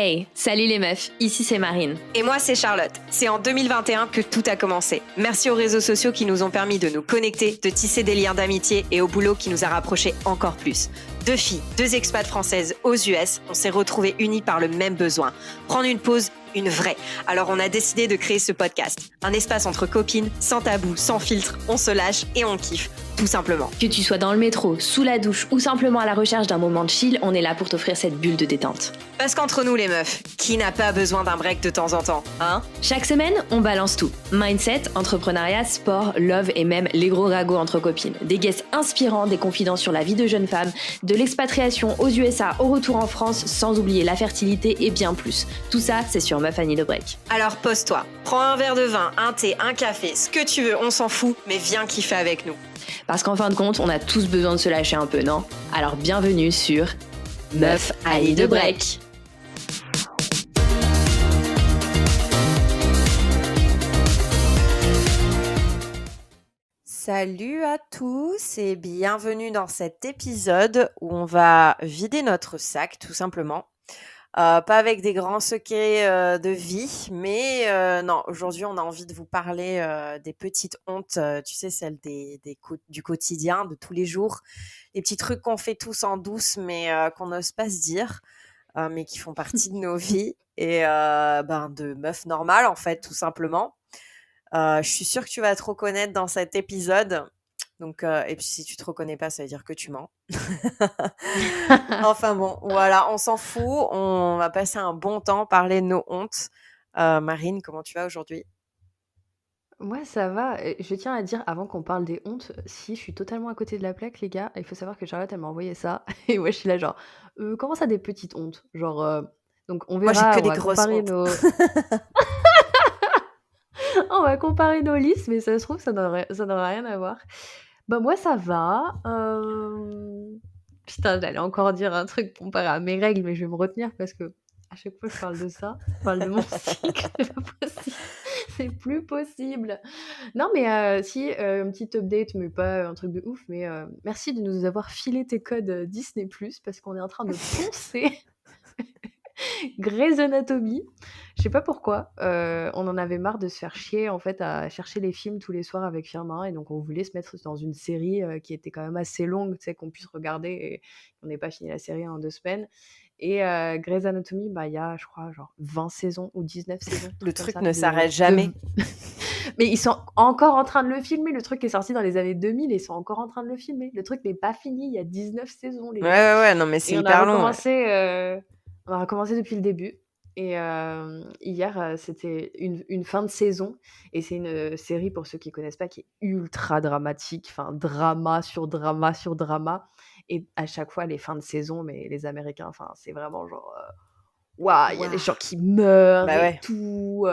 Hey, salut les meufs, ici c'est Marine. Et moi c'est Charlotte. C'est en 2021 que tout a commencé. Merci aux réseaux sociaux qui nous ont permis de nous connecter, de tisser des liens d'amitié et au boulot qui nous a rapprochés encore plus. 2 filles, 2 expats françaises aux US, on s'est retrouvées unies par le même besoin. Prendre une pause, une vraie. Alors on a décidé de créer ce podcast. Un espace entre copines, sans tabou, sans filtre, on se lâche et on kiffe, tout simplement. Que tu sois dans le métro, sous la douche ou simplement à la recherche d'un moment de chill, on est là pour t'offrir cette bulle de détente. Parce qu'entre nous les meufs, qui n'a pas besoin d'un break de temps en temps, hein ? Chaque semaine, on balance tout. Mindset, entrepreneuriat, sport, love et même les gros ragots entre copines. Des guests inspirants, des confidences sur la vie de jeunes femmes, de l'expatriation aux USA au retour en France, sans oublier la fertilité et bien plus. Tout ça, c'est sur Meuf Annie de Break. Alors pose-toi, prends un verre de vin, un thé, un café, ce que tu veux, on s'en fout, mais viens kiffer avec nous. Parce qu'en fin de compte, on a tous besoin de se lâcher un peu, non ? Alors bienvenue sur Meuf Annie de Break. Salut à tous et bienvenue dans cet épisode où on va vider notre sac tout simplement. Pas avec des grands secrets de vie, mais non, aujourd'hui on a envie de vous parler des petites hontes, tu sais, celles du quotidien, de tous les jours, les petits trucs qu'on fait tous en douce mais qu'on n'ose pas se dire, mais qui font partie de nos vies et de meufs normales en fait, tout simplement. Je suis sûre que tu vas te reconnaître dans cet épisode. Donc, et puis si tu te reconnais pas, ça veut dire que tu mens. Enfin bon, voilà, on s'en fout. On va passer un bon temps, parler de nos hontes. Marine, comment tu vas aujourd'hui ? Ouais, ça va. Je tiens à dire, avant qu'on parle des hontes, si je suis totalement à côté de la plaque, les gars, il faut savoir que Charlotte, elle m'a envoyé ça. Et moi, je suis là, genre, comment ça, des petites hontes? Genre, donc on Moi, j'ai verra, que on des va grosses comparer hontes. on va comparer nos listes, mais ça se trouve, ça n'aura rien à voir. Bah, moi, ça va. Putain, j'allais encore dire un truc comparé à mes règles, mais je vais me retenir parce que à chaque fois que je parle de ça, je parle de mon cycle, c'est pas possible. C'est plus possible. Non, mais si, une petite update, mais pas un truc de ouf, mais merci de nous avoir filé tes codes Disney+, parce qu'on est en train de poncer Grey's Anatomy. Je sais pas pourquoi, on en avait marre de se faire chier, en fait, à chercher les films tous les soirs avec Firmin et donc on voulait se mettre dans une série, qui était quand même assez longue, tu sais, qu'on puisse regarder et on n'ait pas fini la série en 2 semaines et Grey's Anatomy, bah, il y a, je crois, genre 20 saisons ou 19 saisons, Le truc comme truc ça, ne s'arrête jamais. Mais ils sont encore en train de le filmer. Le truc est sorti dans les années 2000 et ils sont encore en train de le filmer. Le truc n'est pas fini. Il y a 19 saisons, les gars. Ouais, non, mais c'est Et hyper long. on a recommencé depuis le début. Et hier, c'était une fin de saison. Et c'est une série, pour ceux qui connaissent pas, qui est ultra dramatique. Enfin, drama sur drama sur drama. Et à chaque fois, les fins de saison, mais les Américains, enfin, c'est vraiment genre... Waouh, il y a des gens qui meurent Bah et ouais. tout,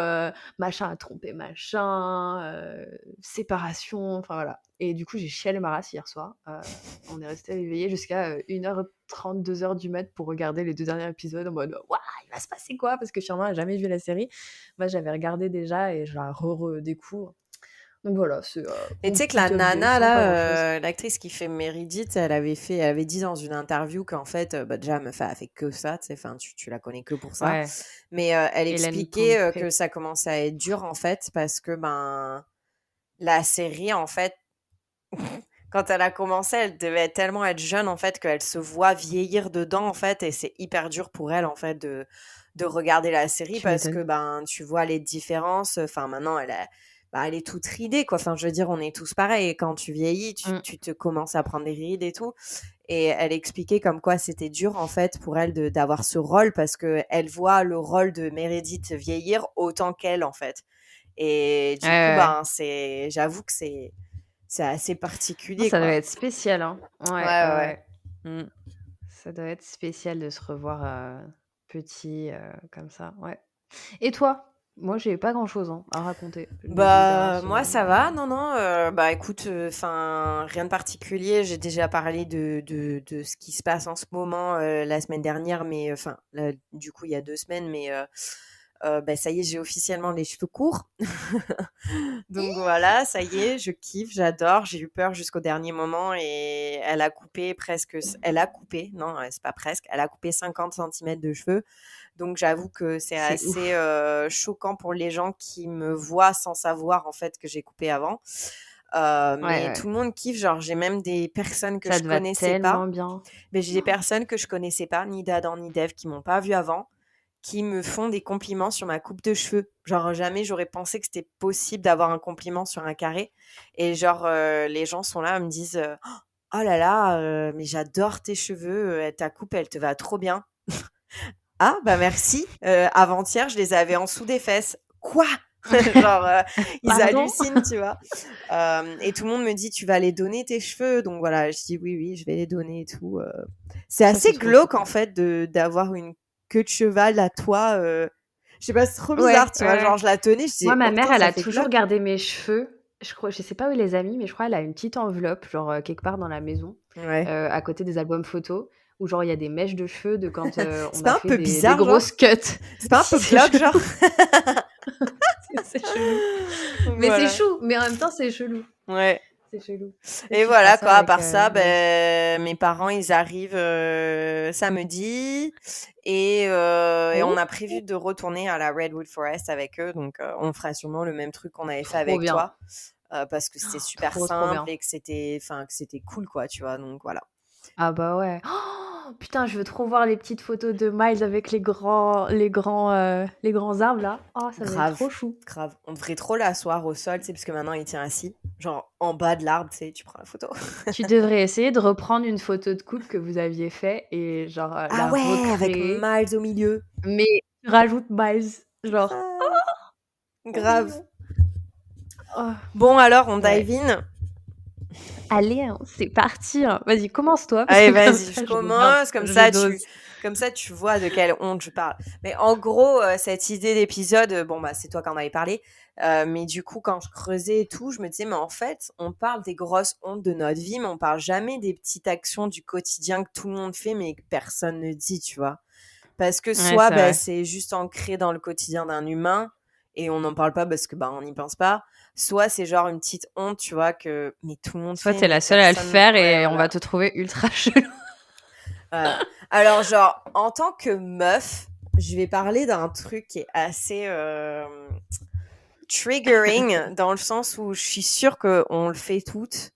machin a trompé machin, séparation, enfin voilà. Et du coup, j'ai chialé ma race hier soir. On est restés éveillés jusqu'à 1h30, 2h du mat pour regarder les 2 derniers épisodes en mode waouh, il va se passer quoi? Parce que Firmin a jamais vu la série. Moi, j'avais regardé déjà et je la redécouvre. Donc voilà, c'est Et mon tu sais que petit la update nana, sans pas grand-chose. là, l'actrice qui fait Meredith, elle avait dit dans une interview qu'en fait, déjà, meuf, elle a fait que ça, tu sais, enfin, tu la connais que pour ça. Ouais, Mais elle Ellen expliquait Pompeo. que ça commençait à être dur, en fait, parce que, la série, en fait, quand elle a commencé, elle devait tellement être jeune, en fait, qu'elle se voit vieillir dedans, en fait, et c'est hyper dur pour elle, en fait, de regarder la série Tu parce que, m'étonnes. tu vois les différences. Enfin, maintenant, elle est toute ridée, quoi. Enfin, je veux dire, on est tous pareils. Et quand tu vieillis, tu te commences à prendre des rides et tout. Et elle expliquait comme quoi c'était dur, en fait, pour elle d'avoir ce rôle parce que elle voit le rôle de Meredith vieillir autant qu'elle, en fait. Et du coup, Ouais. j'avoue que c'est assez Non, particulier, ça doit quoi. être spécial, hein. Ouais, Ouais, ouais, ouais, ouais. ouais. Mm. Ça doit être spécial de se revoir petit comme ça, ouais. Et toi? Moi, j'ai pas grand-chose hein, à raconter les 2 dernières Moi, semaines. ça va. Non, non. Écoute, enfin, rien de particulier. J'ai déjà parlé de ce qui se passe en ce moment la semaine dernière, mais enfin, du coup, il y a 2 semaines, mais Ça y est, j'ai officiellement les cheveux courts. Donc voilà, ça y est, je kiffe, j'adore. J'ai eu peur jusqu'au dernier moment et elle a coupé, non, c'est pas presque, elle a coupé 50 centimètres de cheveux. Donc j'avoue que c'est C'est assez ouf. choquant pour les gens qui me voient sans savoir en fait que j'ai coupé avant. Ouais, Mais ouais. tout le monde kiffe, genre j'ai même des personnes que Ça je te va connaissais pas, tellement bien. mais j'ai des personnes que je connaissais pas, ni d'Adam ni d'Ève, qui m'ont pas vue avant, qui me font des compliments sur ma coupe de cheveux. Genre jamais j'aurais pensé que c'était possible d'avoir un compliment sur un carré. Et genre les gens sont là, me disent oh là là, mais j'adore tes cheveux, ta coupe elle te va trop bien. Ah bah merci. Avant-hier je les avais en dessous des fesses. Quoi? Genre ils Pardon? hallucinent, tu vois. Et tout le monde me dit tu vas les donner tes cheveux, donc voilà, je dis oui oui je vais les donner et tout. C'est Ça, c'est assez trop chou glauque quand en même. fait de d'avoir une queue de cheval à toi. Je sais pas, c'est trop Ouais, bizarre, tu ouais, vois. ouais. Genre je la tenais, je Moi, disais ma oh mère, putain elle ça a fait toujours glauque. gardé mes cheveux. Je sais pas où elle les a mis, mais je crois elle a une petite enveloppe, genre, quelque part dans la maison, Ouais. à côté des albums photos où genre il y a des mèches de cheveux de quand, on C'est a pas un fait peu des bizarre grosses genre? cuts. C'est pas un Si, peu c'est glauque chelou, genre? c'est chelou. Mais c'est Voilà. chou, mais en même temps, c'est chelou. Ouais. C'est chelou. Peut-être Et tu feras voilà ça quoi, à avec, part ça, Miles. mes parents ils arrivent samedi et on Oh! a prévu de retourner à la Redwood Forest avec eux, donc on fera sûrement le même truc qu'on avait fait Trop avec bien, toi parce que c'était super trop, trop simple bien. et que c'était cool quoi, tu vois, donc voilà. Ah bah ouais. Oh, putain, je veux trop voir les petites photos de Miles avec les grands arbres là. Oh, ça va être Grave, trop chou. grave. On devrait trop l'asseoir au sol, tu sais, parce que maintenant il tient assis, genre en bas de l'arbre, tu sais, tu prends la photo. Tu devrais essayer de reprendre une photo de couple que vous aviez fait et genre, Ah la ouais, avec recréer, Miles au milieu. mais tu rajoutes Miles, genre Grave, trop grave. mignon. Oh, Bon alors, on ouais. dive in. Allez, hein, c'est parti, hein. Vas-y, commence-toi parce Allez, que comme vas-y, je ça je regarde, commence, je dose. comme ça tu vois de quelle honte je parle. Mais en gros, cette idée d'épisode, bon bah c'est toi qui en avais parlé, mais du coup quand je creusais et tout, je me disais mais en fait, on parle des grosses hontes de notre vie, mais on parle jamais des petites actions du quotidien que tout le monde fait mais que personne ne dit, tu vois. Parce que Ouais, soit c'est bah, vrai. c'est juste ancré dans le quotidien d'un humain et on n'en parle pas parce que bah on n'y pense pas, soit c'est genre une petite honte, tu vois, que mais tout le monde Soit fait, tu es la mais seule à le personne, faire ouais et on va voilà. te trouver ultra chelou. Voilà. Alors, genre, en tant que meuf, je vais parler d'un truc qui est assez triggering dans le sens où je suis sûre qu'on le fait toutes.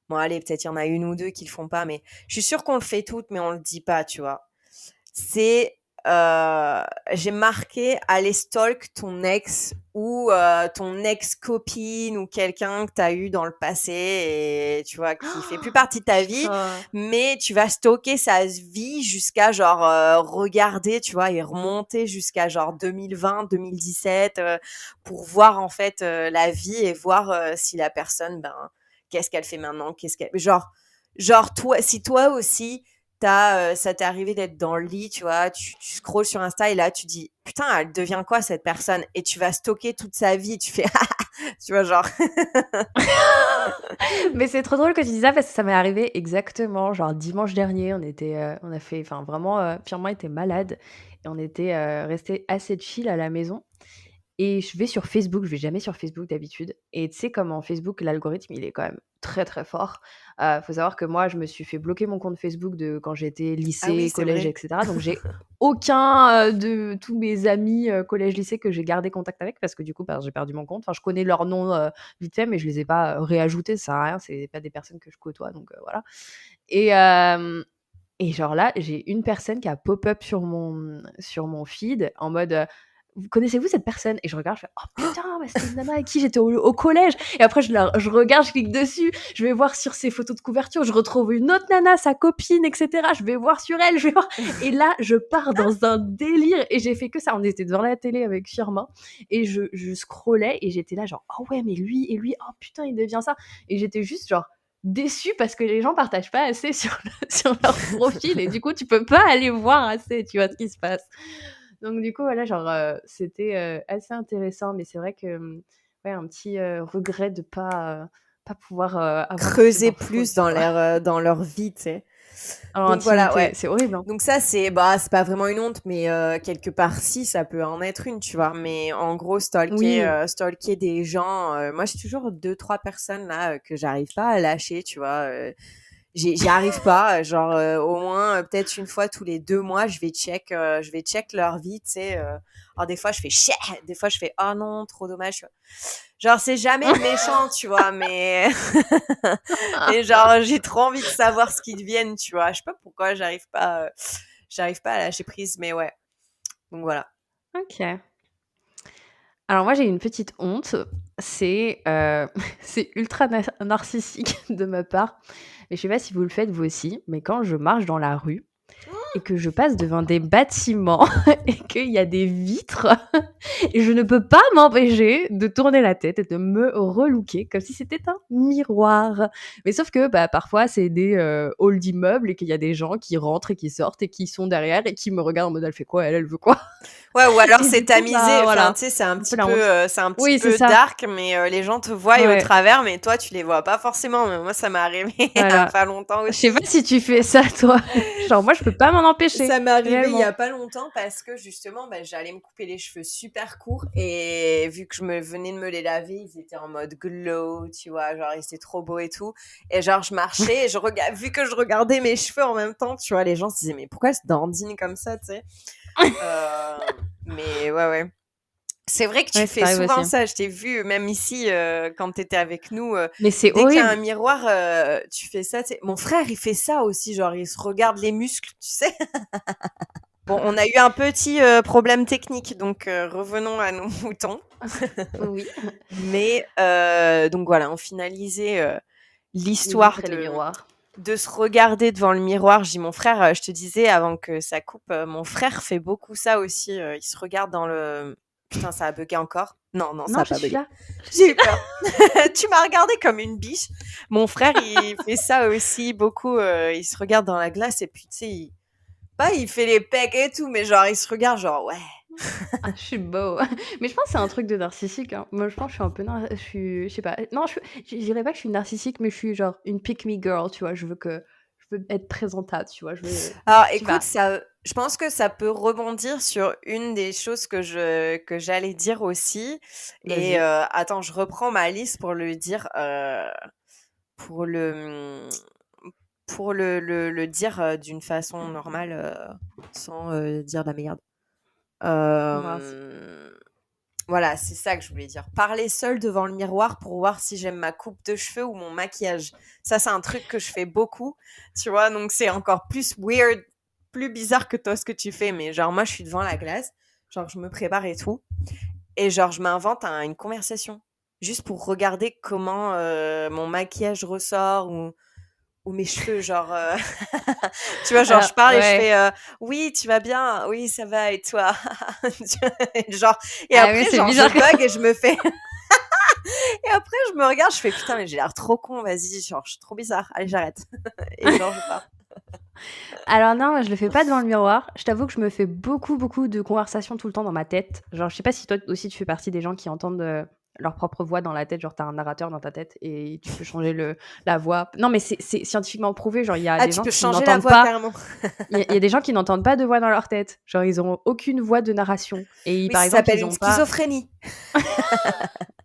Bon, allez, peut-être il y en a une ou deux qui le font pas, mais je suis sûre qu'on le fait toutes, mais on le dit pas, tu vois. C'est j'ai marqué aller stalk ton ex ou ton ex-copine ou quelqu'un que tu as eu dans le passé et tu vois qui fait plus partie de ta vie, Putain. mais tu vas stalker sa vie jusqu'à genre regarder, tu vois, et remonter jusqu'à genre 2020, 2017 pour voir en fait la vie et voir si la personne ben qu'est-ce qu'elle fait maintenant, qu'est-ce qu'elle genre toi si toi aussi ça t'est arrivé d'être dans le lit, tu vois, tu scrolles sur Insta et là tu dis putain, elle devient quoi cette personne? Et tu vas stalker toute sa vie, tu fais tu vois, genre. Mais c'est trop drôle que tu dis ça parce que ça m'est arrivé exactement, genre dimanche dernier, on a fait enfin vraiment, Firmin était malade et on était, restés assez chill à la maison et je vais sur Facebook, je vais jamais sur Facebook d'habitude et tu sais comment Facebook, l'algorithme, il est quand même très, très fort. Faut savoir que moi, je me suis fait bloquer mon compte Facebook de quand j'étais Ah oui, lycée, c'est collège et vrai. cetera, donc j'ai aucun, de tous mes amis, collège, lycée que j'ai gardé contact avec parce que du coup, bah, j'ai perdu mon compte. Enfin, je connais leurs noms, vite fait, mais je les ai pas, réajoutés, ça sert à rien, c'est pas des personnes que je côtoie, donc voilà et et genre là, j'ai une personne qui a pop-up sur mon feed en mode, «Vous connaissez-vous cette personne?» et je regarde, je fais: «Oh putain, mais c'était une nana avec qui j'étais au collège» et après je regarde, je clique dessus, je vais voir sur ses photos de couverture, je retrouve une autre nana, sa copine et cetera. Je vais voir sur elle, je vais voir et là, je pars dans un délire et j'ai fait que ça. On était devant la télé avec Firmin et je scrollais et j'étais là genre: «Oh ouais, mais lui et lui, oh putain, il devient ça» et j'étais juste genre déçue parce que les gens partagent pas assez sur sur leur profil et du coup, tu peux pas aller voir assez, tu vois, ce qui se passe. Donc du coup, voilà, genre, c'était, assez intéressant, mais c'est vrai que, ouais, un petit, regret de pas pouvoir, avoir ces Creuser infos, plus tu vois? dans leur vie, tu sais. En Donc voilà, intimité, ouais. c'est horrible, hein. Donc ça, c'est pas vraiment une honte, mais quelque part, si, ça peut en être une, tu vois. Mais en gros, Oui. stalker des gens, moi, j'ai toujours deux, trois personnes là que j'arrive pas à lâcher, tu vois. J'y arrive pas, genre au moins peut-être une fois tous les 2 mois, je vais check leur vie, tu sais. Alors des fois, je fais chier, des fois, je fais oh non, trop dommage. Tu vois. Genre c'est jamais méchant, tu vois, mais et genre j'ai trop envie de savoir ce qu'ils deviennent, tu vois. Je sais pas pourquoi j'arrive pas à lâcher prise, mais ouais. Donc voilà. OK. Alors moi, j'ai une petite honte, c'est, c'est ultra narcissique de ma part, mais je sais pas si vous le faites vous aussi, mais quand je marche dans la rue et que je passe devant des bâtiments et qu'il y a des vitres, et je ne peux pas m'empêcher de tourner la tête et de me relooker comme si c'était un miroir. Mais sauf que, bah, parfois, c'est des, halls d'immeubles et qu'il y a des gens qui rentrent et qui sortent et qui sont derrière et qui me regardent en mode: «Elle fait quoi elle? Elle veut quoi?» Ouais, ou alors Et c'est du coup, tamisé, bah, enfin, voilà, tu sais, un peu la honte. c'est un petit Oui, c'est peu ça. dark, mais les gens te voient au Ouais, travers, mais toi, tu les vois pas forcément. Mais moi, ça m'est arrivé il y a voilà. pas longtemps Je sais pas aussi. si tu fais ça toi? Genre moi je peux pas m'en empêcher, Ça m'est arrivé il y a réellement. pas longtemps parce que justement, bah, j'allais me couper les cheveux super courts et vu que je me venais de me les laver, ils étaient en mode glow, tu vois, genre ils étaient trop beaux et tout. Et genre je marchais et vu que je regardais mes cheveux en même temps, tu vois, les gens se disaient mais pourquoi elle se dandine comme ça, tu sais. Mais ouais, ouais. C'est vrai que tu Ouais, ça fais t'arrive souvent aussi. ça. Je t'ai vu même ici quand tu étais avec nous. Mais c'est Dès qu'il y a un horrible. miroir, tu fais ça. Tu sais. Mon frère, il fait ça aussi. Genre, il se regarde les muscles, tu sais. Bon, on a eu un petit problème technique, donc revenons à nos moutons. Oui. Mais donc voilà, on finalisait Les l'histoire vitres et les miroirs. de se regarder devant le miroir. Je dis mon frère, je te disais avant que ça coupe, mon frère fait beaucoup ça aussi. Il se regarde dans le. Putain, ça a bugué encore. Non, non, ça Non, a je pas suis bugué. là, je J'ai suis eu là. peur. Tu m'as regardé comme une biche. Mon frère, il fait ça aussi beaucoup. Il se regarde dans la glace et puis tu sais, pas il fait les pecs et tout, mais genre il se regarde genre ouais. Ah, je suis beau. Mais je pense que c'est un truc de narcissique, hein. Moi, je pense que je suis un peu je sais pas. Non, je dirais pas que je suis narcissique, mais je suis genre une pick me girl, tu vois? Je veux être présentable, tu vois? Je veux Alors je sais écoute, pas. ça, je pense que ça peut rebondir sur une des choses que j'allais dire aussi. Et Vas-y. attends, je reprends ma liste pour le dire, pour le le dire d'une façon normale, sans dire de la merde. Mince. Voilà, c'est ça que je voulais dire. Parler seule devant le miroir pour voir si j'aime ma coupe de cheveux ou mon maquillage. Ça, c'est un truc que je fais beaucoup, tu vois, donc c'est encore plus weird, plus bizarre que toi ce que tu fais. Mais genre, moi, je suis devant la glace, genre, je me prépare et tout, et genre, je m'invente une conversation, juste pour regarder comment mon maquillage ressort ou mes cheveux, genre, tu vois, genre, Alors je parle et je ouais. fais oui, tu vas bien, oui, ça va, et toi genre, et Ah oui, après, c'est genre, je bizarre. bug et je me fais, et après, je me regarde, je fais putain, mais j'ai l'air trop con, vas-y, genre, je suis trop bizarre, allez, j'arrête. Et genre, je pars. Alors non, moi je le fais pas devant le miroir. Je t'avoue que je me fais beaucoup, beaucoup de conversations tout le temps dans ma tête. Genre, je sais pas si toi aussi tu fais partie des gens qui entendent leur propre voix dans la tête. Genre, t'as un narrateur dans ta tête et tu peux changer la voix. Non, mais c'est scientifiquement prouvé. Genre, il y a Ah, des tu gens peux qui changer la n'entendent voix, pas. carrément. Il y a des gens qui n'entendent pas de voix dans leur tête. Genre, ils ont aucune voix de narration. Et Oui, par ça exemple, s'appelle ils une ont pas. schizophrénie.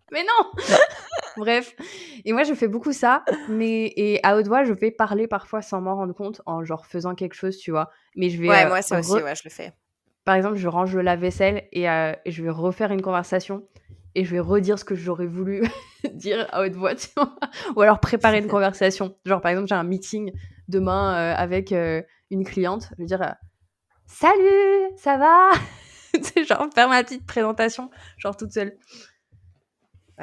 Mais non! Bref. Et moi, je fais beaucoup ça. Et à haute voix, je vais parler parfois sans m'en rendre compte en genre faisant quelque chose, tu vois. Mais je vais Ouais, moi, ça aussi, ouais, je le fais. par exemple, je range le lave-vaisselle et je vais refaire une conversation et je vais redire ce que j'aurais voulu dire à haute voix, tu vois? Ou alors préparer une conversation. Genre, par exemple, j'ai un meeting demain, avec, une cliente. Je vais dire, «Salut, ça va?» Tu sais, genre faire ma petite présentation, genre toute seule.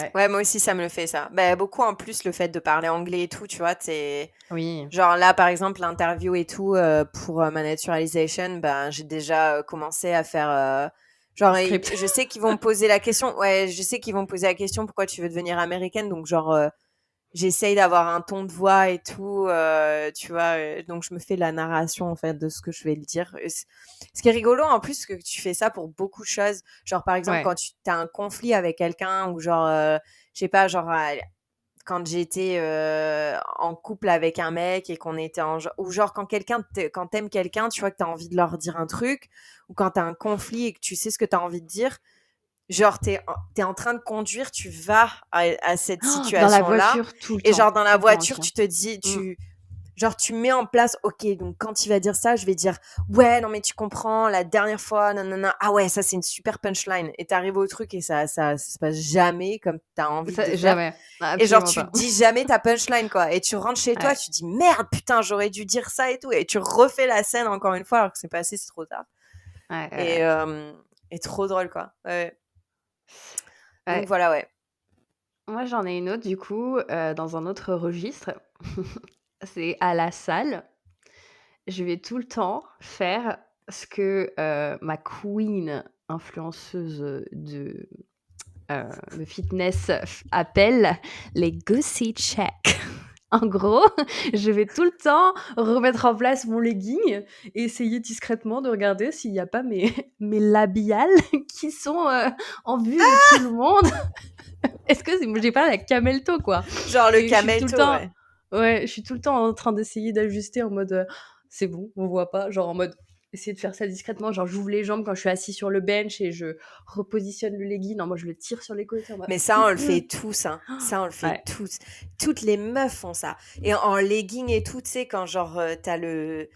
Ouais. Ouais, moi aussi, ça me le fait, ça. Bah, beaucoup en plus, le fait de parler anglais et tout, tu vois, t'es. Oui. Genre là, par exemple, l'interview et tout pour ma naturalization, ben j'ai déjà commencé à faire. Un Genre, script. je sais qu'ils vont me poser la question. Ouais, je sais qu'ils vont me poser la question pourquoi tu veux devenir américaine. Donc, genre, j'essaye d'avoir un ton de voix et tout, tu vois. Donc, je me fais la narration en fait de ce que je vais le dire. Ce qui est rigolo en plus, c'est que tu fais ça pour beaucoup de choses. Genre, par exemple, Ouais. quand tu as un conflit avec quelqu'un ou genre, je sais pas, genre quand j'étais en couple avec un mec et qu'on était ou genre quand t'aimes quelqu'un, tu vois que t'as envie de leur dire un truc, ou quand t'as un conflit et que tu sais ce que t'as envie de dire, genre t'es en train de conduire, tu vas à cette Dans la situation-là, voiture, tout le et genre temps. dans la Tout le temps voiture, aussi. tu te dis, Mm. genre tu mets en place, ok, donc quand il va dire ça, je vais dire, ouais, non mais tu comprends, la dernière fois, non, non, non, ah ouais, ça c'est une super punchline, et t'arrives au truc et ça se passe jamais comme t'as envie de faire. Jamais. Et genre, Absolument tu pas. dis jamais ta punchline, quoi. Et tu rentres chez toi, Ouais. tu dis merde, putain, j'aurais dû dire ça et tout. Et tu refais la scène encore une fois alors que c'est passé, c'est trop tard. Ouais, Et, ouais, et trop drôle, quoi. Ouais. Donc ouais. voilà, ouais. Moi, j'en ai une autre, du coup, dans un autre registre. C'est à la salle. Je vais tout le temps faire ce que ma queen influenceuse de fitness appelle les goosey check. En gros, je vais tout le temps remettre en place mon legging et essayer discrètement de regarder s'il n'y a pas mes labiales qui sont en vue de tout le monde. Est-ce que j'ai pas la camel toe, quoi? Genre le Et je suis tout camel le toe, temps, ouais. ouais, je suis tout le temps en train d'essayer d'ajuster en mode c'est bon, on voit pas. Genre en mode essayer de faire ça discrètement. Genre j'ouvre les jambes quand je suis assis sur le bench et je repositionne le legging. Non, moi je le tire sur les côtés en mode. Mais ça, on le fait tous, hein. Ça, on le fait Ouais. tous. Toutes les meufs font ça. Et en legging et tout, tu sais, quand genre t'as le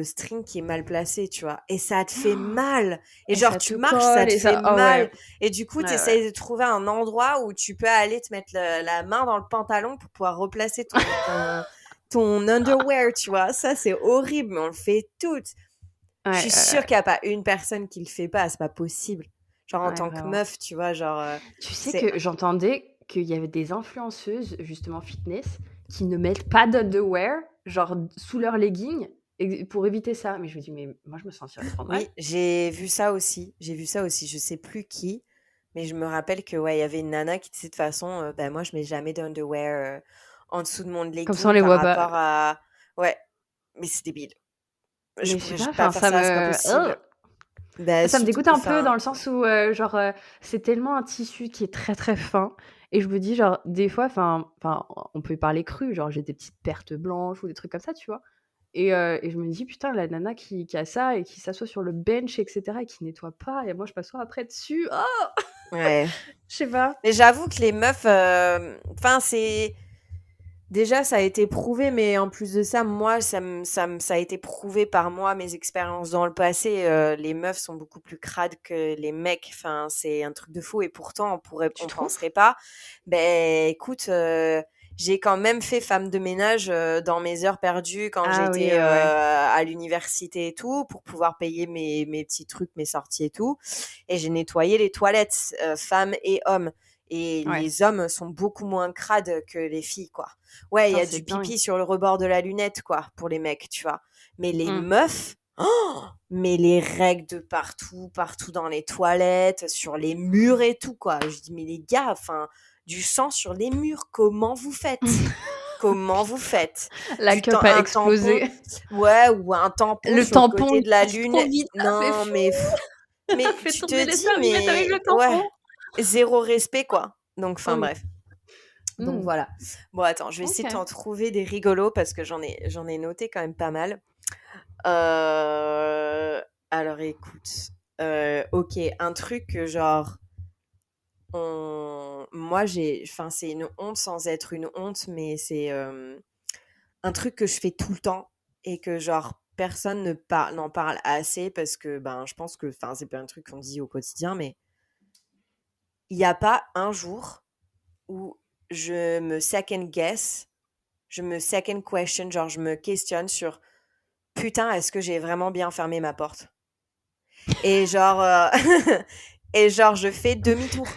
string qui est mal placé, tu vois. Et ça te fait mal. Et Et genre, ça tu te marches, ça colle te et fait ça. Oh mal. ouais. Et du coup, Ouais, ouais. t'essayes de trouver un endroit où tu peux aller te mettre la main dans le pantalon pour pouvoir replacer ton underwear, tu vois. Ça, c'est horrible, mais on le fait toutes. Je Ouais, suis ouais, sûre qu'il n'y a pas une personne qui le fait pas. C'est pas possible. Genre, en ouais, tant que vraiment. meuf, tu vois, genre, Tu sais c'est que j'entendais qu'il y avait des influenceuses, justement fitness, qui ne mettent pas d'underwear, genre sous leur legging, pour éviter ça. Mais je me dis, mais moi je me sentirais trop mal. Oui, j'ai vu ça aussi. J'ai vu ça aussi. Je sais plus qui, mais je me rappelle que ouais, il y avait une nana qui disait de toute façon, ben moi je mets jamais d'underwear en dessous de mon Comme ça on legging les par voit pas. rapport à ouais, mais c'est débile. Je Mais je sais pourrais pas, pas enfin faire ça ça, c'est pas me. possible. Ben Ça me surtout dégoûte que un peu dans enfin le sens où, genre, c'est tellement un tissu qui est très, très fin et je me dis genre des fois, enfin, on peut parler cru, genre j'ai des petites pertes blanches ou des trucs comme ça, tu vois? Et je me dis: «Putain, la nana qui a ça et qui s'assoit sur le bench et cetera et qui nettoie pas et moi je m'assois après dessus, oh!» ouais. Je sais pas. Mais j'avoue que les meufs, enfin c'est déjà, ça a été prouvé, mais en plus de ça, moi, ça a été prouvé par moi, mes expériences dans le passé. Les meufs sont beaucoup plus crades que les mecs. Enfin, c'est un truc de fou. Et pourtant, Tu on trouves? penserait pas. Ben, écoute, j'ai quand même fait femme de ménage dans mes heures perdues quand Ah oui, j'étais ouais, ouais. à l'université et tout, pour pouvoir payer mes petits trucs, mes sorties et tout. Et j'ai nettoyé les toilettes, femmes et hommes. Et Ouais. les hommes sont beaucoup moins crades que les filles, quoi. Ouais, il y Putain, a c'est du dingue. pipi sur le rebord de la lunette, quoi, pour les mecs, tu vois. Mais les Mmh. meufs, oh, mais les règles de partout, partout dans les toilettes, sur les murs et tout, quoi. Je dis, mais les gars, enfin, du sang sur les murs, comment vous faites? Comment vous faites? La cup a Un tampon, explosé. ouais, ou un tampon Le sur le tampon, côté il de la passe trop lunette. vite, ça fait Non, fou! mais Fait tu tomber te les dis, serviettes avec le mais ouais, tampon. zéro respect, quoi. Donc, enfin, Horrible. bref. Donc Mmh. voilà. Bon, attends, je vais essayer de OK. t'en trouver des rigolos parce que j'en ai noté quand même pas mal. Alors écoute, ok, un truc que genre, enfin c'est une honte sans être une honte, mais c'est un truc que je fais tout le temps et que genre personne n'en parle assez parce que ben je pense que, enfin c'est pas un truc qu'on dit au quotidien, mais il n'y a pas un jour où je me second guess, je me second question, genre je me questionne sur putain, est-ce que j'ai vraiment bien fermé ma porte? Et genre, et genre, je fais demi-tour.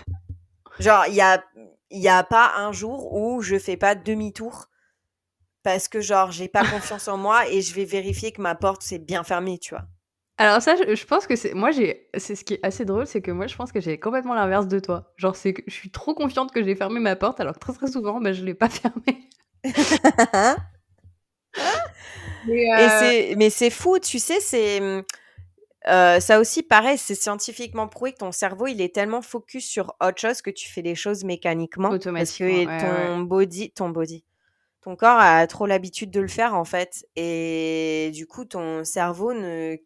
Genre, il y a pas un jour où je fais pas demi-tour parce que genre, j'ai pas confiance en moi et je vais vérifier que ma porte c'est bien fermée, tu vois. Alors ça, je pense que c'est ce qui est assez drôle, c'est que moi, je pense que j'ai complètement l'inverse de toi. Genre, c'est que je suis trop confiante que j'ai fermé ma porte, alors que très, très souvent, bah, je l'ai pas fermée. Mais Et mais c'est fou, tu sais, c'est Ça aussi, pareil, c'est scientifiquement prouvé que ton cerveau, il est tellement focus sur autre chose que tu fais les choses mécaniquement parce Automatiquement, que ouais. ton corps a trop l'habitude de le faire, en fait et du coup, ton cerveau ne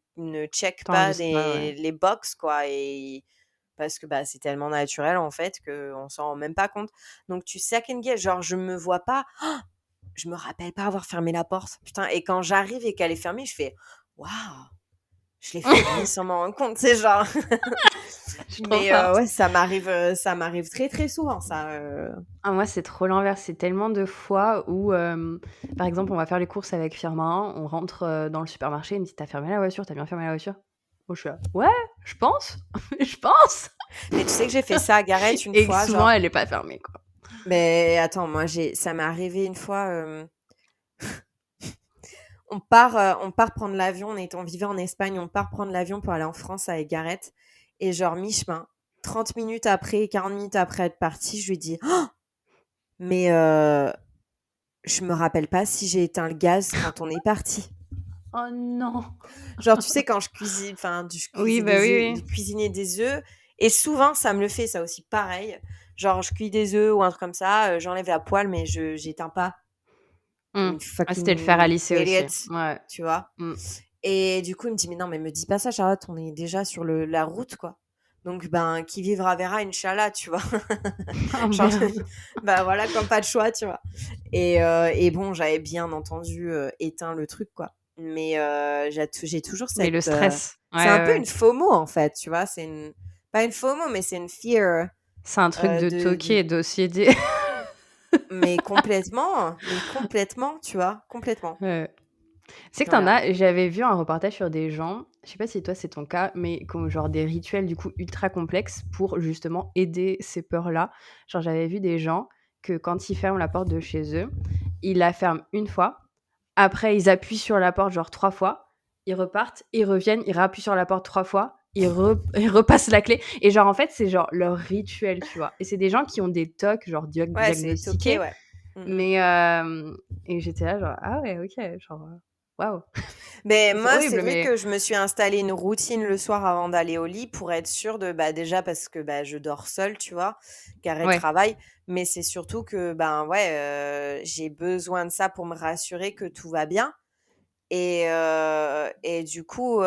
check pas T'enregistres pas, ouais. les box, quoi et parce que, bah, c'est tellement naturel, en fait, qu'on s'en rend même pas compte. Donc tu second guess, genre, je me vois pas je me rappelle pas avoir fermé la porte, putain et quand j'arrive et qu'elle est fermée, je fais: «Waouh, je l'ai fermée sans m'en rendre compte», tu sais, genre Je suis trop mais forte. ouais, ça m'arrive très, très souvent ça, Ah moi, c'est trop l'inverse. C'est tellement de fois où, par exemple, on va faire les courses avec Firmin, on rentre, dans le supermarché, il me dit: «Tu as fermé la voiture? Tu as bien fermé la voiture?» Moi, je suis là: «Ouais, je pense, je pense» mais tu sais que j'ai fait ça à Gareth une et que fois, souvent, genre elle est pas fermée, quoi. mais attends, moi ça m'est arrivé une fois, on part prendre l'avion, on vivait en Espagne, on part prendre l'avion pour aller en France avec Gareth et genre mi-chemin, 30 minutes après, 40 minutes après être parti, je lui dis: «Oh, mais je me rappelle pas si j'ai éteint le gaz quand on est parti». Oh non! Genre, tu sais, quand je cuisine, enfin, Oui, bah, oui, je oui. cuisinais des œufs, et souvent, ça me le fait, ça aussi, pareil. Genre, je cuis des œufs ou un truc comme ça, j'enlève la poêle, mais j'éteins pas comme Mmh. une Ah, c'était le fer à fucking lisser aussi. idiot, Ouais. tu vois. Mmh. Et du coup, il me dit, mais non, mais me dis pas ça, Charlotte, on est déjà sur la route, quoi. Donc, ben, qui vivra verra, Inch'Allah, tu vois. Oh Genre, merde! bah voilà, comme pas de choix, tu vois. Et bon, j'avais bien entendu éteint le truc, quoi. Mais j'ai toujours Mais le cette. stress. Ouais, C'est un ouais, peu ouais. une FOMO, en fait, tu vois. Pas une FOMO, mais c'est une fear. C'est un truc de De... toquer et d'OCD. Mais complètement, tu vois. Complètement. Ouais. C'est que t'en Voilà. as j'avais vu un reportage sur des gens, je sais pas si toi c'est ton cas, mais qui ont genre des rituels du coup ultra complexes pour justement aider ces peurs-là. Genre j'avais vu des gens que quand ils ferment la porte de chez eux, ils la ferment une fois, après ils appuient sur la porte genre 3 fois, ils repartent, ils reviennent, ils réappuient sur la porte 3 fois, ils repassent la clé et genre en fait c'est genre leur rituel, tu vois? Et c'est des gens qui ont des TOC genre Ouais, c'est toqué, diagnostiqués, ouais. Mm, mm. mais et j'étais là genre: «Ah ouais, OK», genre, waouh! Mais C'est moi, c'est horrible, vrai mais que je me suis installé une routine le soir avant d'aller au lit pour être sûre de, bah, déjà parce que bah, je dors seule, tu vois, car elle ouais. travaille, mais c'est surtout que ben ouais, j'ai besoin de ça pour me rassurer que tout va bien. Et du coup,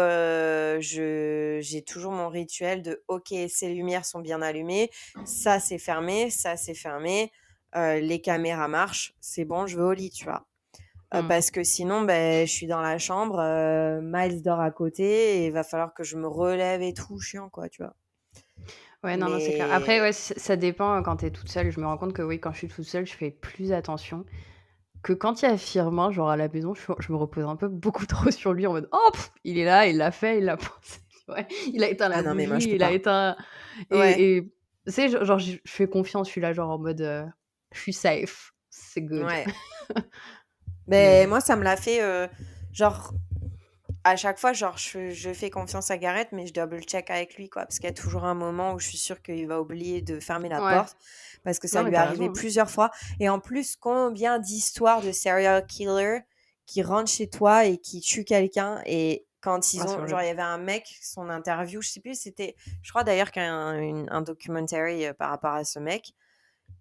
j'ai toujours mon rituel de OK, ces lumières sont bien allumées, ça c'est fermé, les caméras marchent, c'est bon, je vais au lit, tu vois. Mmh. Parce que sinon, ben, je suis dans la chambre, Miles dort à côté et il va falloir que je me relève et tout, chiant quoi, tu vois? Ouais, non, non, c'est clair. Après, Mais ouais, ça dépend, quand tu es toute seule. Je me rends compte que oui, quand je suis toute seule, je fais plus attention que quand il y a Firmin, genre à la maison, je me repose un peu beaucoup trop sur lui en mode: «Oh il est là, il l'a fait, il l'a pensé». Ouais, il a éteint ah la non, mais moi je bougie, peux il a pas. éteint Ouais, et tu sais, genre je fais confiance, je suis là genre en mode, «Je suis safe, c'est good». ouais. Mais Mais moi ça me l'a fait, genre à chaque fois, genre je fais confiance à Gareth, mais je double check avec lui, quoi, parce qu'il y a toujours un moment où je suis sûre qu'il va oublier de fermer la ouais. porte, parce que ça Non, mais lui est tu as arrivé raison, hein. plusieurs fois. Et en plus, combien d'histoires de serial killers qui rentrent chez toi et qui tuent quelqu'un, et quand Ah, ils c'est ont, genre, il horrible. y avait un mec, son interview, je sais plus, je crois d'ailleurs qu'il y a un documentary par rapport à ce mec,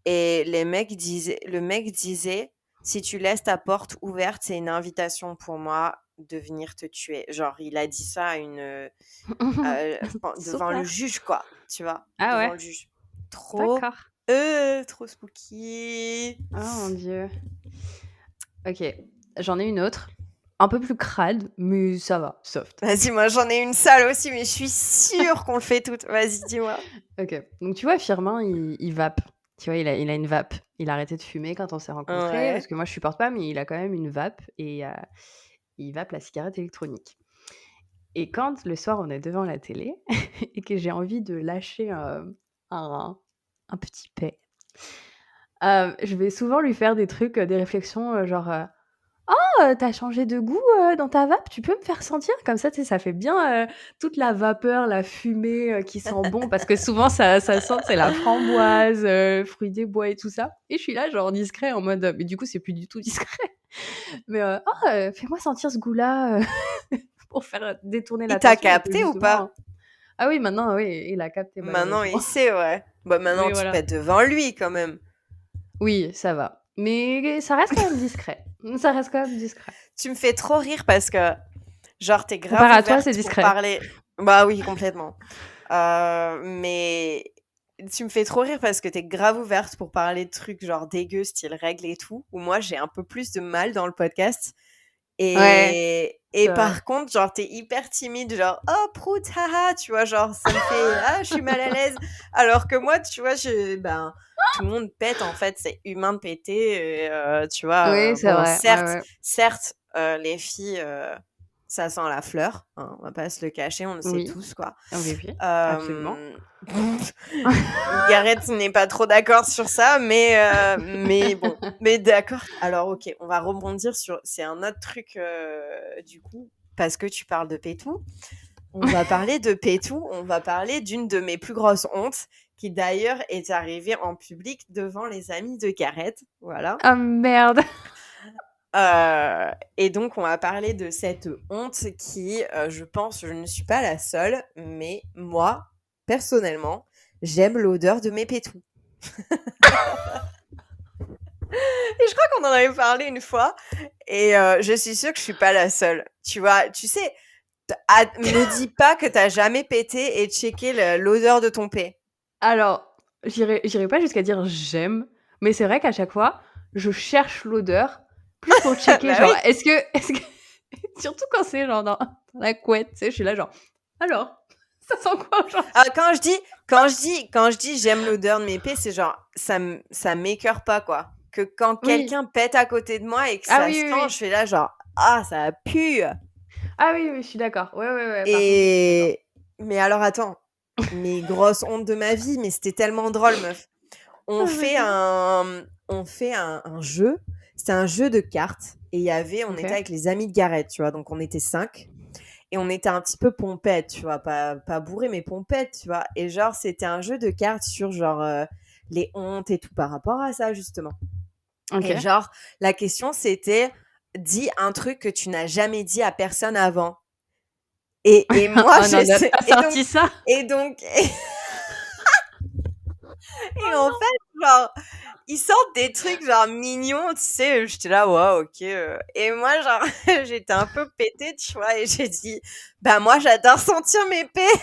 et le mec disait, si tu laisses ta porte ouverte, c'est une invitation pour moi de venir te tuer. Genre, il a dit ça devant le Super. juge, quoi, tu vois, Ah devant ouais? le juge. D'accord. Trop spooky. Oh mon Dieu. OK, j'en ai une autre, un peu plus crade, mais ça va, soft. Vas-y, moi j'en ai une sale aussi, mais je suis sûre qu'on le fait toutes. Vas-y, dis-moi. OK, donc tu vois, Firmin, il vape. Tu vois, il a une vape. Il a arrêté de fumer quand on s'est rencontrés, parce Ouais. que moi, je supporte pas, mais il a quand même une vape et il vape la cigarette électronique. Et quand le soir, on est devant la télé et que j'ai envie de lâcher, un un petit paix, je vais souvent lui faire des trucs, des réflexions, genre, tu changé de goût, dans ta vape? Tu peux me faire sentir? Comme ça, tu sais, ça fait bien, toute la vapeur, la fumée, qui sent bon parce que souvent ça sent, c'est la framboise, fruits des bois et tout ça et je suis là, genre discret en mode, mais du coup, c'est plus du tout discret. Mais, «Oh, fais-moi sentir ce goût-là, pour faire détourner Il t'a l'attention. Et que capté ou justement... pas? Ah oui, maintenant, oui, il a capté Maintenant, malheureusement. il sait, ouais. Bah, maintenant, Oui, tu voilà. pètes devant lui, quand même. Oui, ça va. Mais ça reste quand même discret. Ça reste quand même discret. Tu me fais trop rire parce que, genre, t'es grave Comparé à toi, ouverte c'est pour discret. parler... Bah oui, complètement. Mais tu me fais trop rire parce que t'es grave ouverte pour parler de trucs genre dégueux, style règles et tout, où moi, j'ai un peu plus de mal dans le podcast. Ouais, Et c'est vrai. par contre, genre, t'es hyper timide, genre, oh, prout, haha, tu vois, genre, ça me fait, ah, je suis mal à l'aise. Alors que moi, tu vois, ben, tout le monde pète, en fait, c'est humain de péter, tu vois. Oui, c'est Bon, vrai. Ouais, ouais. certes, les filles, ça sent la fleur, hein, on va pas se le cacher, on le sait Oui. tous, quoi. Oui, absolument. Gareth n'est pas trop d'accord sur ça, mais bon. Mais d'accord. Alors, ok, on va rebondir sur... C'est un autre truc, du coup, parce que tu parles de Pétou. On va parler de Pétou, on va parler d'une de mes plus grosses hontes, qui d'ailleurs est arrivée en public devant les amis de Gareth. Voilà. Ah merde. Et donc, on va parler de cette honte qui, je pense, je ne suis pas la seule, mais moi, personnellement, j'aime l'odeur de mes pétous. Et je crois qu'on en avait parlé une fois, et je suis sûre que je suis pas la seule. Tu vois, tu sais, me dis pas que t'as jamais pété et checké l'odeur de ton pet. Alors, j'irai pas jusqu'à dire j'aime, mais c'est vrai qu'à chaque fois, je cherche l'odeur, plus pour checker, Bah genre, oui. est-ce que... Surtout quand c'est genre dans la couette, tu sais, je suis là genre, alors, ça sent quoi aujourd'hui? Ah, quand je dis j'aime l'odeur de mes pets, c'est genre, ça m'écœure pas, quoi. Que quand Oui. quelqu'un pète à côté de moi et que Ah ça oui, sent, oui, oui. je fais là genre, ah, ça pue. Ah oui, oui, je suis d'accord. Ouais, par contre, je suis d'accord. Et... Mais alors, attends. Mes grosses hontes de ma vie, mais c'était tellement drôle, meuf. On Ah, fait vas-y. un jeu. C'était un jeu de cartes. Et on Ok. était avec les amis de Gareth, tu vois. Donc, on était 5. Et on était un petit peu pompettes, tu vois. Pas bourrés, mais pompettes, tu vois. Et genre, c'était un jeu de cartes sur, genre, les hontes et tout par rapport à ça, justement. Ok. Et genre, la question, c'était, dis un truc que tu n'as jamais dit à personne avant. Et moi, Oh non, t'as sorti ça? et donc, et en fait, genre, ils sortent des trucs genre mignons, tu sais, j'étais là, ouais, ok. Et moi, genre, j'étais un peu pétée, tu vois, et j'ai dit, bah moi, j'adore sentir mes pets.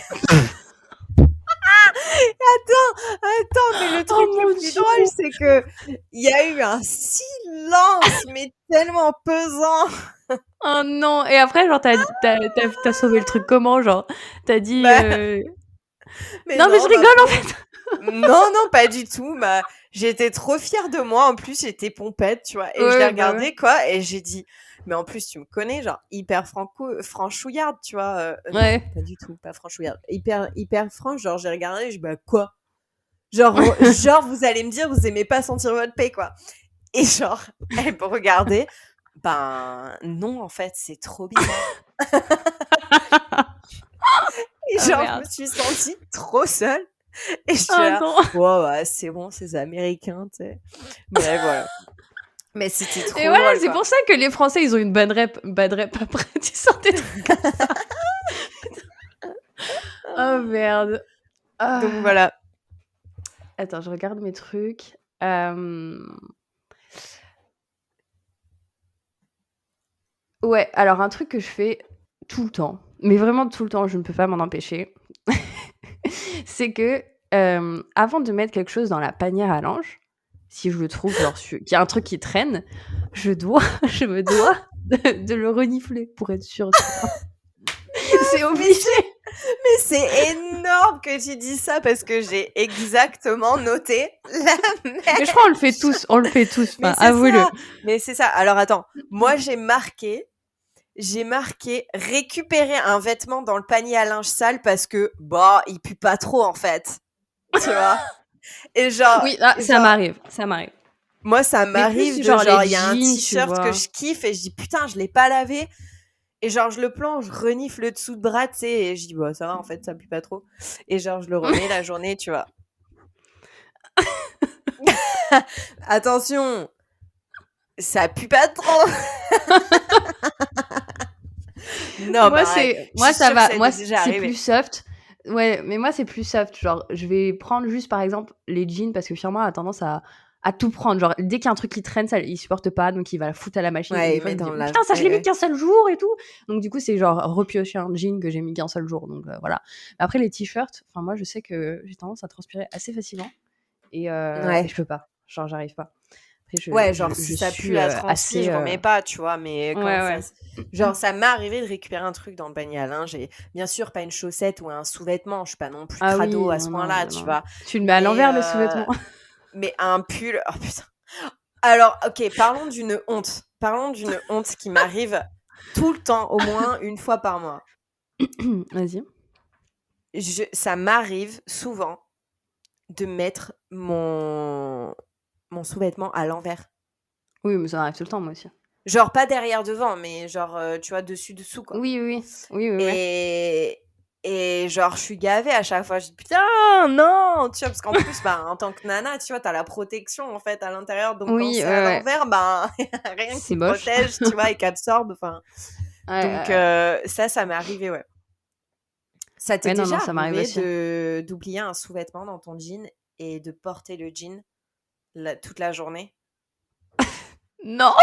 Attends, mais le truc Oh le mon plus Dieu! drôle, c'est que il y a eu un silence, mais tellement pesant. Oh non! Et après, genre, t'as sauvé le truc comment? Genre, t'as dit, Bah, mais non, mais je non, ma rigole en pauvre. fait! Non, pas du tout. Bah, j'étais trop fière de moi. En plus, j'étais pompette, tu vois. Et je l'ai Ouais, bah ouais. regardé, quoi, et j'ai dit, mais en plus, tu me connais, genre, hyper franchouillarde, tu vois. Non, Ouais. pas du tout, pas franchouillarde. Hyper franche, genre, j'ai regardé, et j'ai dit, bah, quoi? Genre, vous allez me dire, vous aimez pas sentir votre paix, quoi. Et genre, elle me regardait, ben, non, en fait, c'est trop bizarre. Et Ah genre, je me merde. suis sentie trop seule. Et je suis Oh là, non! ouais, c'est bon, c'est américain, tu sais. Bref, voilà. Mais c'était Et trop voilà, drôle, c'est quoi. pour ça que les Français, ils ont une bad rep après. Tu sors des trucs comme ça. Oh merde. Donc Ah. voilà. Attends, je regarde mes trucs. Ouais, alors un truc que je fais tout le temps, mais vraiment tout le temps, je ne peux pas m'en empêcher, c'est que avant de mettre quelque chose dans la panière à linge, si je le trouve, genre, qu'il y a un truc qui traîne, je me dois de le renifler pour être sûre, tu vois. C'est obligé. Mais c'est énorme que tu dis ça parce que j'ai exactement noté la même. Mais je crois on le fait tous, Mais enfin, c'est avouez-le. ça. Mais c'est ça. Alors attends, moi j'ai marqué récupérer un vêtement dans le panier à linge sale parce que bah il pue pas trop en fait. Tu vois. Et Oui, ça genre m'arrive. moi ça Mais m'arrive plus de genre les genre il y a un jeans, tu t-shirt que vois. je kiffe et je dis putain, je l'ai pas lavé. Et genre, je le plonge, je renifle le dessous de bras, tu sais, et je dis, bah, ça va, en fait, ça pue pas trop. Et genre, je le remets la journée, tu vois. Attention, ça pue pas trop. Non, mais Moi, arrête. c'est Je moi, suis ça sûre que va. ça Moi, t'est déjà c'est plus arrivé. soft. Ouais, mais moi, c'est plus soft. Genre, je vais prendre juste, par exemple, les jeans parce que finalement, a tendance à tout prendre. Genre, dès qu'il y a un truc qui traîne, ça, il supporte pas, donc il va la foutre à la machine. Et Ouais, des il fois, met je me dis, dans mais la... putain, ça, je Ouais, l'ai mis ouais. qu'un seul jour et tout. Donc, du coup, c'est genre repiocher un jean que j'ai mis qu'un seul jour. Donc, voilà. Après, les t-shirts, enfin, moi, je sais que j'ai tendance à transpirer assez facilement et Ouais. je peux pas. Genre, j'arrive pas. Après, Ouais, genre si je ça pue suis la transpi, assez. je remets pas, tu vois, mais Ouais, quand ça... ouais. Genre, ça m'est arrivé de récupérer un truc dans le panier à linge, et bien sûr, pas une chaussette ou un sous-vêtement, je suis pas non plus Ah crado oui, à ce non, non, point-là, bah tu non. vois, Tu le mets à mais, l'envers, le sous-vêtement. mais un pull... Oh putain. Alors, ok, parlons d'une honte. Parlons d'une honte qui m'arrive tout le temps, au moins une fois par mois. Vas-y. Ça m'arrive souvent de mettre mon sous-vêtement à l'envers. Oui, mais ça m'arrive tout le temps, moi aussi. Genre pas derrière devant, mais genre, tu vois, dessus dessous, quoi. Oui, oui, oui, oui, oui. Et et genre je suis gavée à chaque fois, je dis: «Putain, non!» Tu vois? Parce qu'en plus, bah, en tant que nana, tu vois, tu as la protection, en fait, à l'intérieur, donc quand Oui, c'est ouais, à ouais. l'envers, ben, y a rien C'est qui moche. protège, tu vois? Et qui absorbe, enfin, Ouais, donc ça m'est arrivé, ouais. Ça t'est ouais, non, déjà non, ça m'arrive arrivé aussi. d'oublier un sous-vêtement dans ton jean et de porter le jean toute la journée? Non!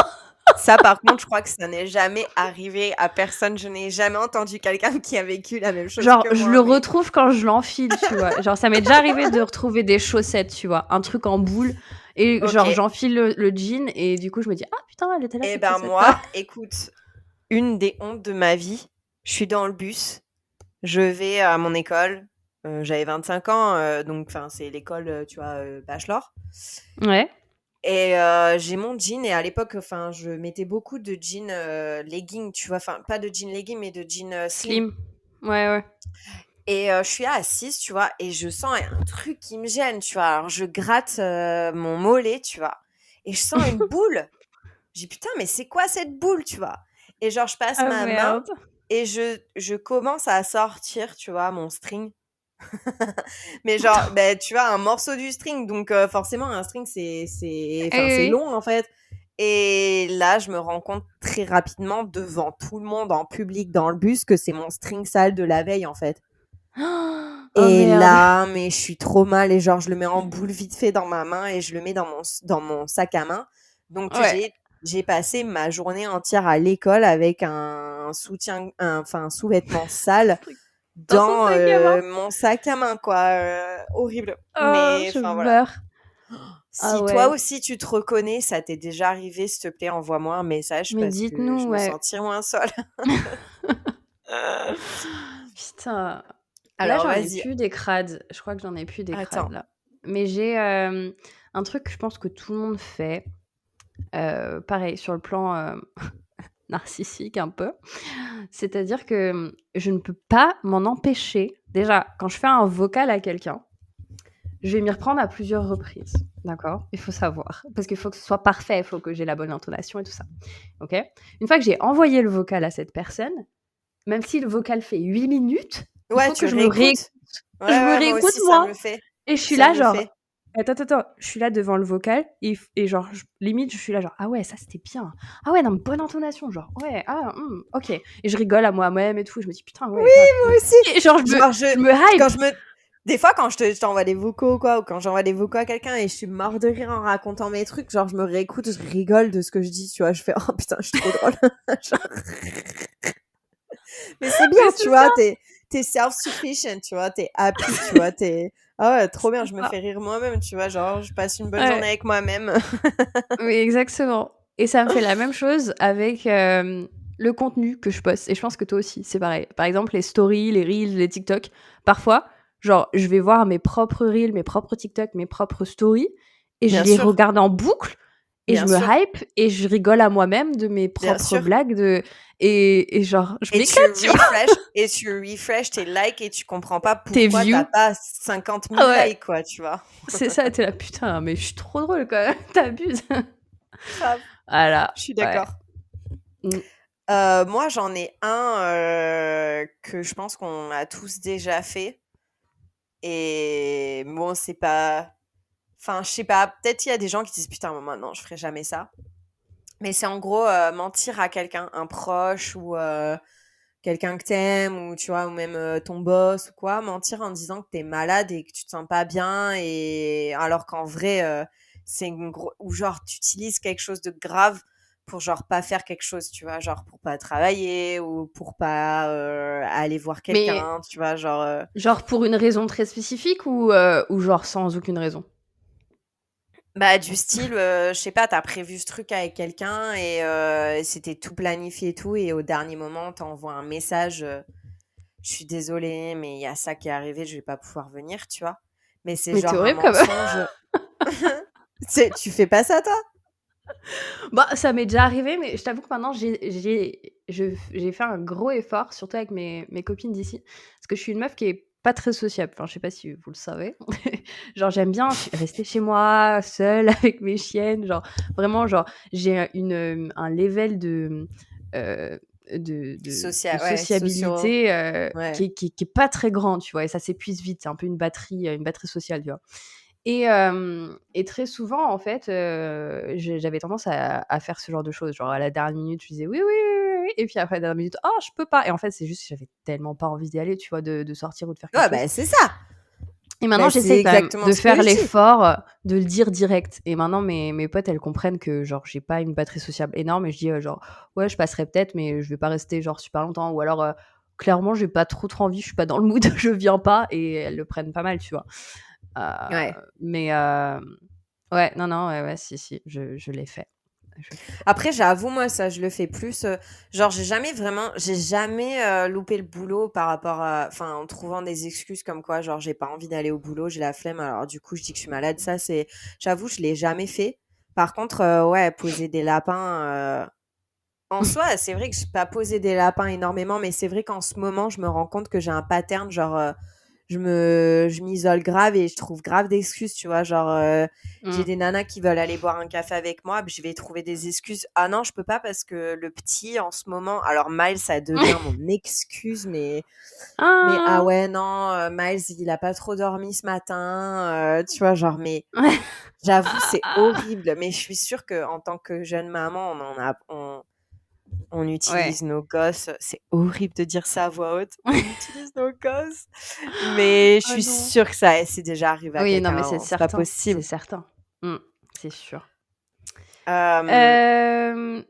Ça, par contre, je crois que ça n'est jamais arrivé à personne. Je n'ai jamais entendu quelqu'un qui a vécu la même chose Genre, que je moi, le mais retrouve quand je l'enfile, tu vois? Genre, ça m'est déjà arrivé de retrouver des chaussettes, tu vois? Un truc en boule et genre, OK. j'enfile le jean et du coup, je me dis: «Ah putain, elle était là Et cette ben chaussette». moi, écoute, une des hontes de ma vie, je suis dans le bus, je vais à mon école, j'avais 25 ans, donc enfin, c'est l'école, tu vois, bachelor, Ouais, et j'ai mon jean, et à l'époque, enfin, je mettais beaucoup de jeans, leggings, tu vois? Enfin, pas de jeans leggings, mais de jeans, slim. slim. Ouais, ouais. Et je suis là assise, tu vois? Et je sens un truc qui me gêne, tu vois? Alors je gratte, mon mollet, tu vois? Et je sens une boule. Je dis: «Putain, mais c'est quoi cette boule?» Tu vois? Et genre je passe Ah ma main merde. et je commence à sortir, tu vois, mon string. Mais genre, beh, tu vois, un morceau du string, donc forcément un string c'est Eh enfin, c'est oui, long, en fait. Et là, je me rends compte très rapidement, devant tout le monde, en public, dans le bus, que c'est mon string sale de la veille, en fait. oui. Oh Et merde. là, mais je suis trop mal, et genre je le mets en boule vite fait dans ma main et je le mets dans mon sac à main. Donc Ouais. j'ai passé ma journée entière à l'école avec un soutien, enfin un sous-vêtement sale Dans son dans sac à main. mon sac à main, quoi. Horrible. Oh, Mais je enfin voilà. meurs. Ah Si toi ouais. aussi tu te reconnais, ça t'est déjà arrivé, s'il te plaît, envoie-moi un message Mais parce que dites-nous, je me ouais. sentirais moins seule. Putain. Là, Alors j'en ai vas-y, plus des crades. Je crois que j'en ai plus des crades, attends. là. Mais j'ai, un truc que je pense que tout le monde fait, pareil sur le plan, narcissique un peu. C'est-à-dire que, je ne peux pas m'en empêcher. Déjà, quand je fais un vocal à quelqu'un, je vais m'y reprendre à plusieurs reprises, d'accord? Il faut savoir. Parce qu'il faut que ce soit parfait, il faut que j'ai la bonne intonation et tout ça, OK? Une fois que j'ai envoyé le vocal à cette personne, même si le vocal fait 8 minutes, il Ouais, faut tu que je me réécoute. réécoutes? Ouais, Je me ouais, moi réécoute aussi ça me moi le fait. et je suis Ça là me le genre: fait. «Attends, attends, attends», je suis là devant le vocal et genre limite je suis là genre: «Ah ouais, ça c'était bien. Ah ouais, non, bonne intonation, genre ouais, ah, OK», et je rigole à moi-même et tout, je me dis: «Putain, ouais, grave». Moi aussi. Et genre Genre je me quand hype. je me des fois quand je t'envoie des vocaux ou quoi, ou quand j'envoie des vocaux à quelqu'un et je suis mort de rire en racontant mes trucs, genre je me réécoute, je rigole de ce que je dis, tu vois? Je fais: «Oh putain, je suis trop drôle». Genre mais c'est bien, Mais tu c'est ça, vois? Tu es self-sufficient, tu vois? Tu es happy, tu vois? Tu es ah ouais, trop bien, c'est je me ça. fais rire moi-même, tu vois? Genre je passe une bonne Ouais, journée avec moi-même. oui, exactement, et ça me fait la même chose avec, le contenu que je poste et je pense que toi aussi, c'est pareil. Par exemple, les stories, les reels, les TikTok, parfois, genre, je vais voir mes propres reels, mes propres TikTok, mes propres stories et je Bien les sûr, regarde en boucle et je bien me sûr, hype et je rigole à moi-même de mes bien propres sûr. blagues de et genre, je Et m'éclate, tu vois? tu refresh tes likes et tu comprends pas Tes pourquoi t'as views. pas 50 Ah 000 ouais, likes, quoi, tu vois? c'est ça, tu là: «Putain, mais je suis trop drôle quand même, tu abuses». Grave, Voilà, je suis ouais. d'accord. Mmh. Moi, j'en ai un, que je pense qu'on a tous déjà fait, et bon, c'est pas enfin, je sais pas, peut-être il y a des gens qui disent: «Putain, moi, non, je ferai jamais ça». Mais c'est en gros, mentir à quelqu'un, un proche ou quelqu'un que t'aimes ou tu vois ou même ton boss ou quoi, mentir en disant que t'es malade et que tu te sens pas bien et alors qu'en vrai c'est une ou genre tu utilises quelque chose de grave pour genre pas faire quelque chose, tu vois, genre pour pas travailler ou pour pas aller voir Mais quelqu'un, tu vois, genre genre pour une raison très spécifique ou genre sans aucune raison? bah du style je sais pas, t'as prévu ce truc avec quelqu'un et c'était tout planifié et tout et au dernier moment t'envoies un message je suis désolée, mais il y a ça qui est arrivé, je vais pas pouvoir venir, tu vois. Mais c'est Mais tu genre un horrible quand même. mensonge. Tu fais pas ça, toi? Bah, ça m'est déjà arrivé, mais je t'avoue que maintenant j'ai fait un gros effort, surtout avec mes copines d'ici, parce que je suis une meuf qui est pas très sociable. Enfin, je sais pas si vous le savez. Genre, j'aime bien rester chez moi, seule, avec mes chiennes. Genre, vraiment, genre, j'ai un level euh, de Ouais, socio. sociabilité Ouais. qui est pas très grand, tu vois. Et ça s'épuise vite. C'est un peu une batterie sociale, tu vois. Et très souvent, en fait, j'avais tendance à faire ce genre de choses. Genre, à la dernière minute, je disais: «Oui, oui, oui, oui, oui» et puis après, à la dernière minute: «Oh, je peux pas» et en fait, c'est juste que j'avais tellement pas envie d'y aller, tu vois, de sortir ou de faire quelque Ouais, chose bah, c'est ça. et maintenant, Bah, c'est j'essaye quand même exactement de ce que faire je dis. l'effort, de le dire direct et maintenant mes potes, elles comprennent que, genre, j'ai pas une batterie sociable énorme et je dis, genre: «Ouais, je passerai peut-être, mais je vais pas rester, genre, super longtemps» ou alors, «Clairement, j'ai pas trop envie, je suis pas dans le mood, je viens pas» et elles le prennent pas mal, tu vois? Ouais. Mais ouais, non, non, ouais, ouais, si, si, je l'ai fait. Je l'ai fait. Après, j'avoue, moi, ça, je le fais plus. Genre, j'ai jamais loupé le boulot par rapport à, enfin, en trouvant des excuses comme quoi, genre, j'ai pas envie d'aller au boulot, j'ai la flemme, alors du coup, je dis que je suis malade. Ça, j'avoue, je l'ai jamais fait. Par contre, ouais, poser des lapins, en soi, c'est vrai que je pas posé des lapins énormément, mais c'est vrai qu'en ce moment, je me rends compte que j'ai un pattern, genre, je m'isole grave et je trouve grave d'excuses, tu vois. Genre, j'ai Mmh. des nanas qui veulent aller boire un café avec moi, puis je vais trouver des excuses. Ah non, je peux pas parce que le petit, en ce moment, alors Miles, ça devient mon excuse, mais ah Ah! ouais, non, Miles, il a pas trop dormi ce matin, tu vois, genre, mais j'avoue, c'est horrible. Mais je suis sûre que en tant que jeune maman, on Ouais. utilise nos gosses. C'est horrible de dire ça à voix haute. On utilise nos gosses. Mais je Oh suis non. sûre que ça c'est déjà arrivé à Oui, non, quelqu'un mais avant. C'est pas c'est possible. certain. Mmh, c'est sûr. Euh, Hem,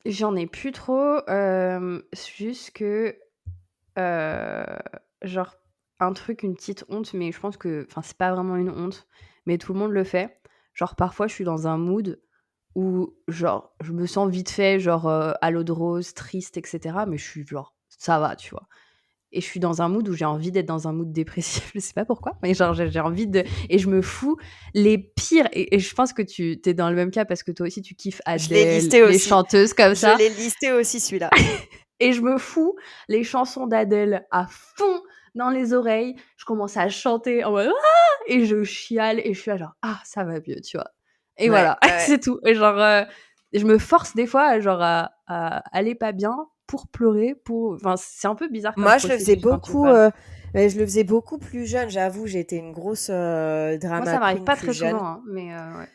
J'en ai plus trop, c'est juste que, heu, genre, un truc, une petite honte, mais je pense que enfin, c'est pas vraiment une honte, mais tout le monde le fait. Genre, parfois, je suis dans un mood où, genre, je me sens vite fait, genre, à l'eau de rose, triste et cetera, mais je suis genre: «Ça va», tu vois? Et je suis dans un mood où j'ai envie d'être dans un mood dépressif, je sais pas pourquoi, mais genre j'ai envie de et je me fous les pires et je pense que tu es dans le même cas parce que toi aussi tu kiffes je l'ai Adele, listé les aussi. chanteuses comme Je ça l'ai listé aussi celui-là. et je me fous les chansons d'Adele à fond dans les oreilles. Je commence à chanter en mode: «Ah!» et je chiale et je suis là genre: «Ah, ça va mieux», tu vois? Et Ouais, voilà, ouais. c'est tout et genre, je me force des fois genre à aller pas bien pour pleurer, pour enfin, c'est un peu bizarre comme Moi, je le faisais processus quand tu le beaucoup. fais. Mais je le faisais beaucoup plus jeune. J'avoue, j'étais une grosse Moi, drama ça m'arrive queen pas plus très jeune. souvent, hein, mais ouais.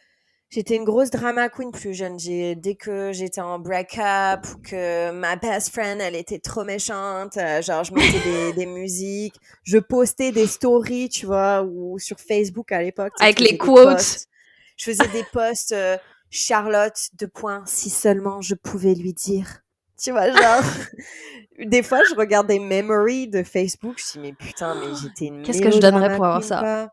J'étais une grosse drama queen plus jeune. Dès que j'étais en break-up ou que ma best friend, elle était trop méchante, genre je mettais des musiques, je postais des stories, tu vois, ou sur Facebook à l'époque, tu sais, Avec les quotes. Je faisais des posts, Charlotte, deux points, si seulement je pouvais lui dire. Tu vois, genre, des fois, je regardais Memory de Facebook, je dis, mais putain, mais j'étais une Qu'est-ce que je donnerais mélodrama pour avoir queen, ça? quoi.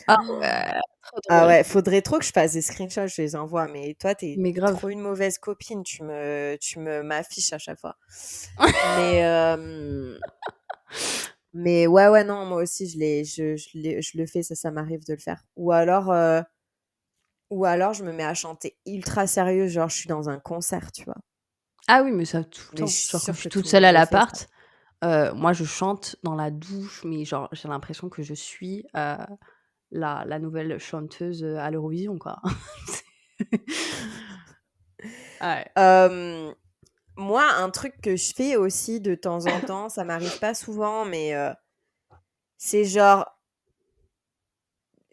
Ah ouais, trop Ah drôle. ouais, faudrait trop que je fasse des screenshots, je les envoie. Mais toi, t'es Mais grave. trop une mauvaise copine. M'affiches à chaque fois. Mais, mais ouais, ouais, non, moi aussi, je le fais, ça m'arrive de le faire. Ou alors, je me mets à chanter ultra sérieux, genre, je suis dans un concert, tu vois. Ah oui, mais ça tout le Mais je temps. suis Genre quand je sûre suis que toute tout le seule monde à le fait, ça. l'appart, moi je chante dans la douche, mais genre j'ai l'impression que je suis, la nouvelle chanteuse, à l'Eurovision, quoi. Ouais. Euh, Moi, un truc que je fais aussi de temps en temps, ça m'arrive pas souvent, mais c'est genre,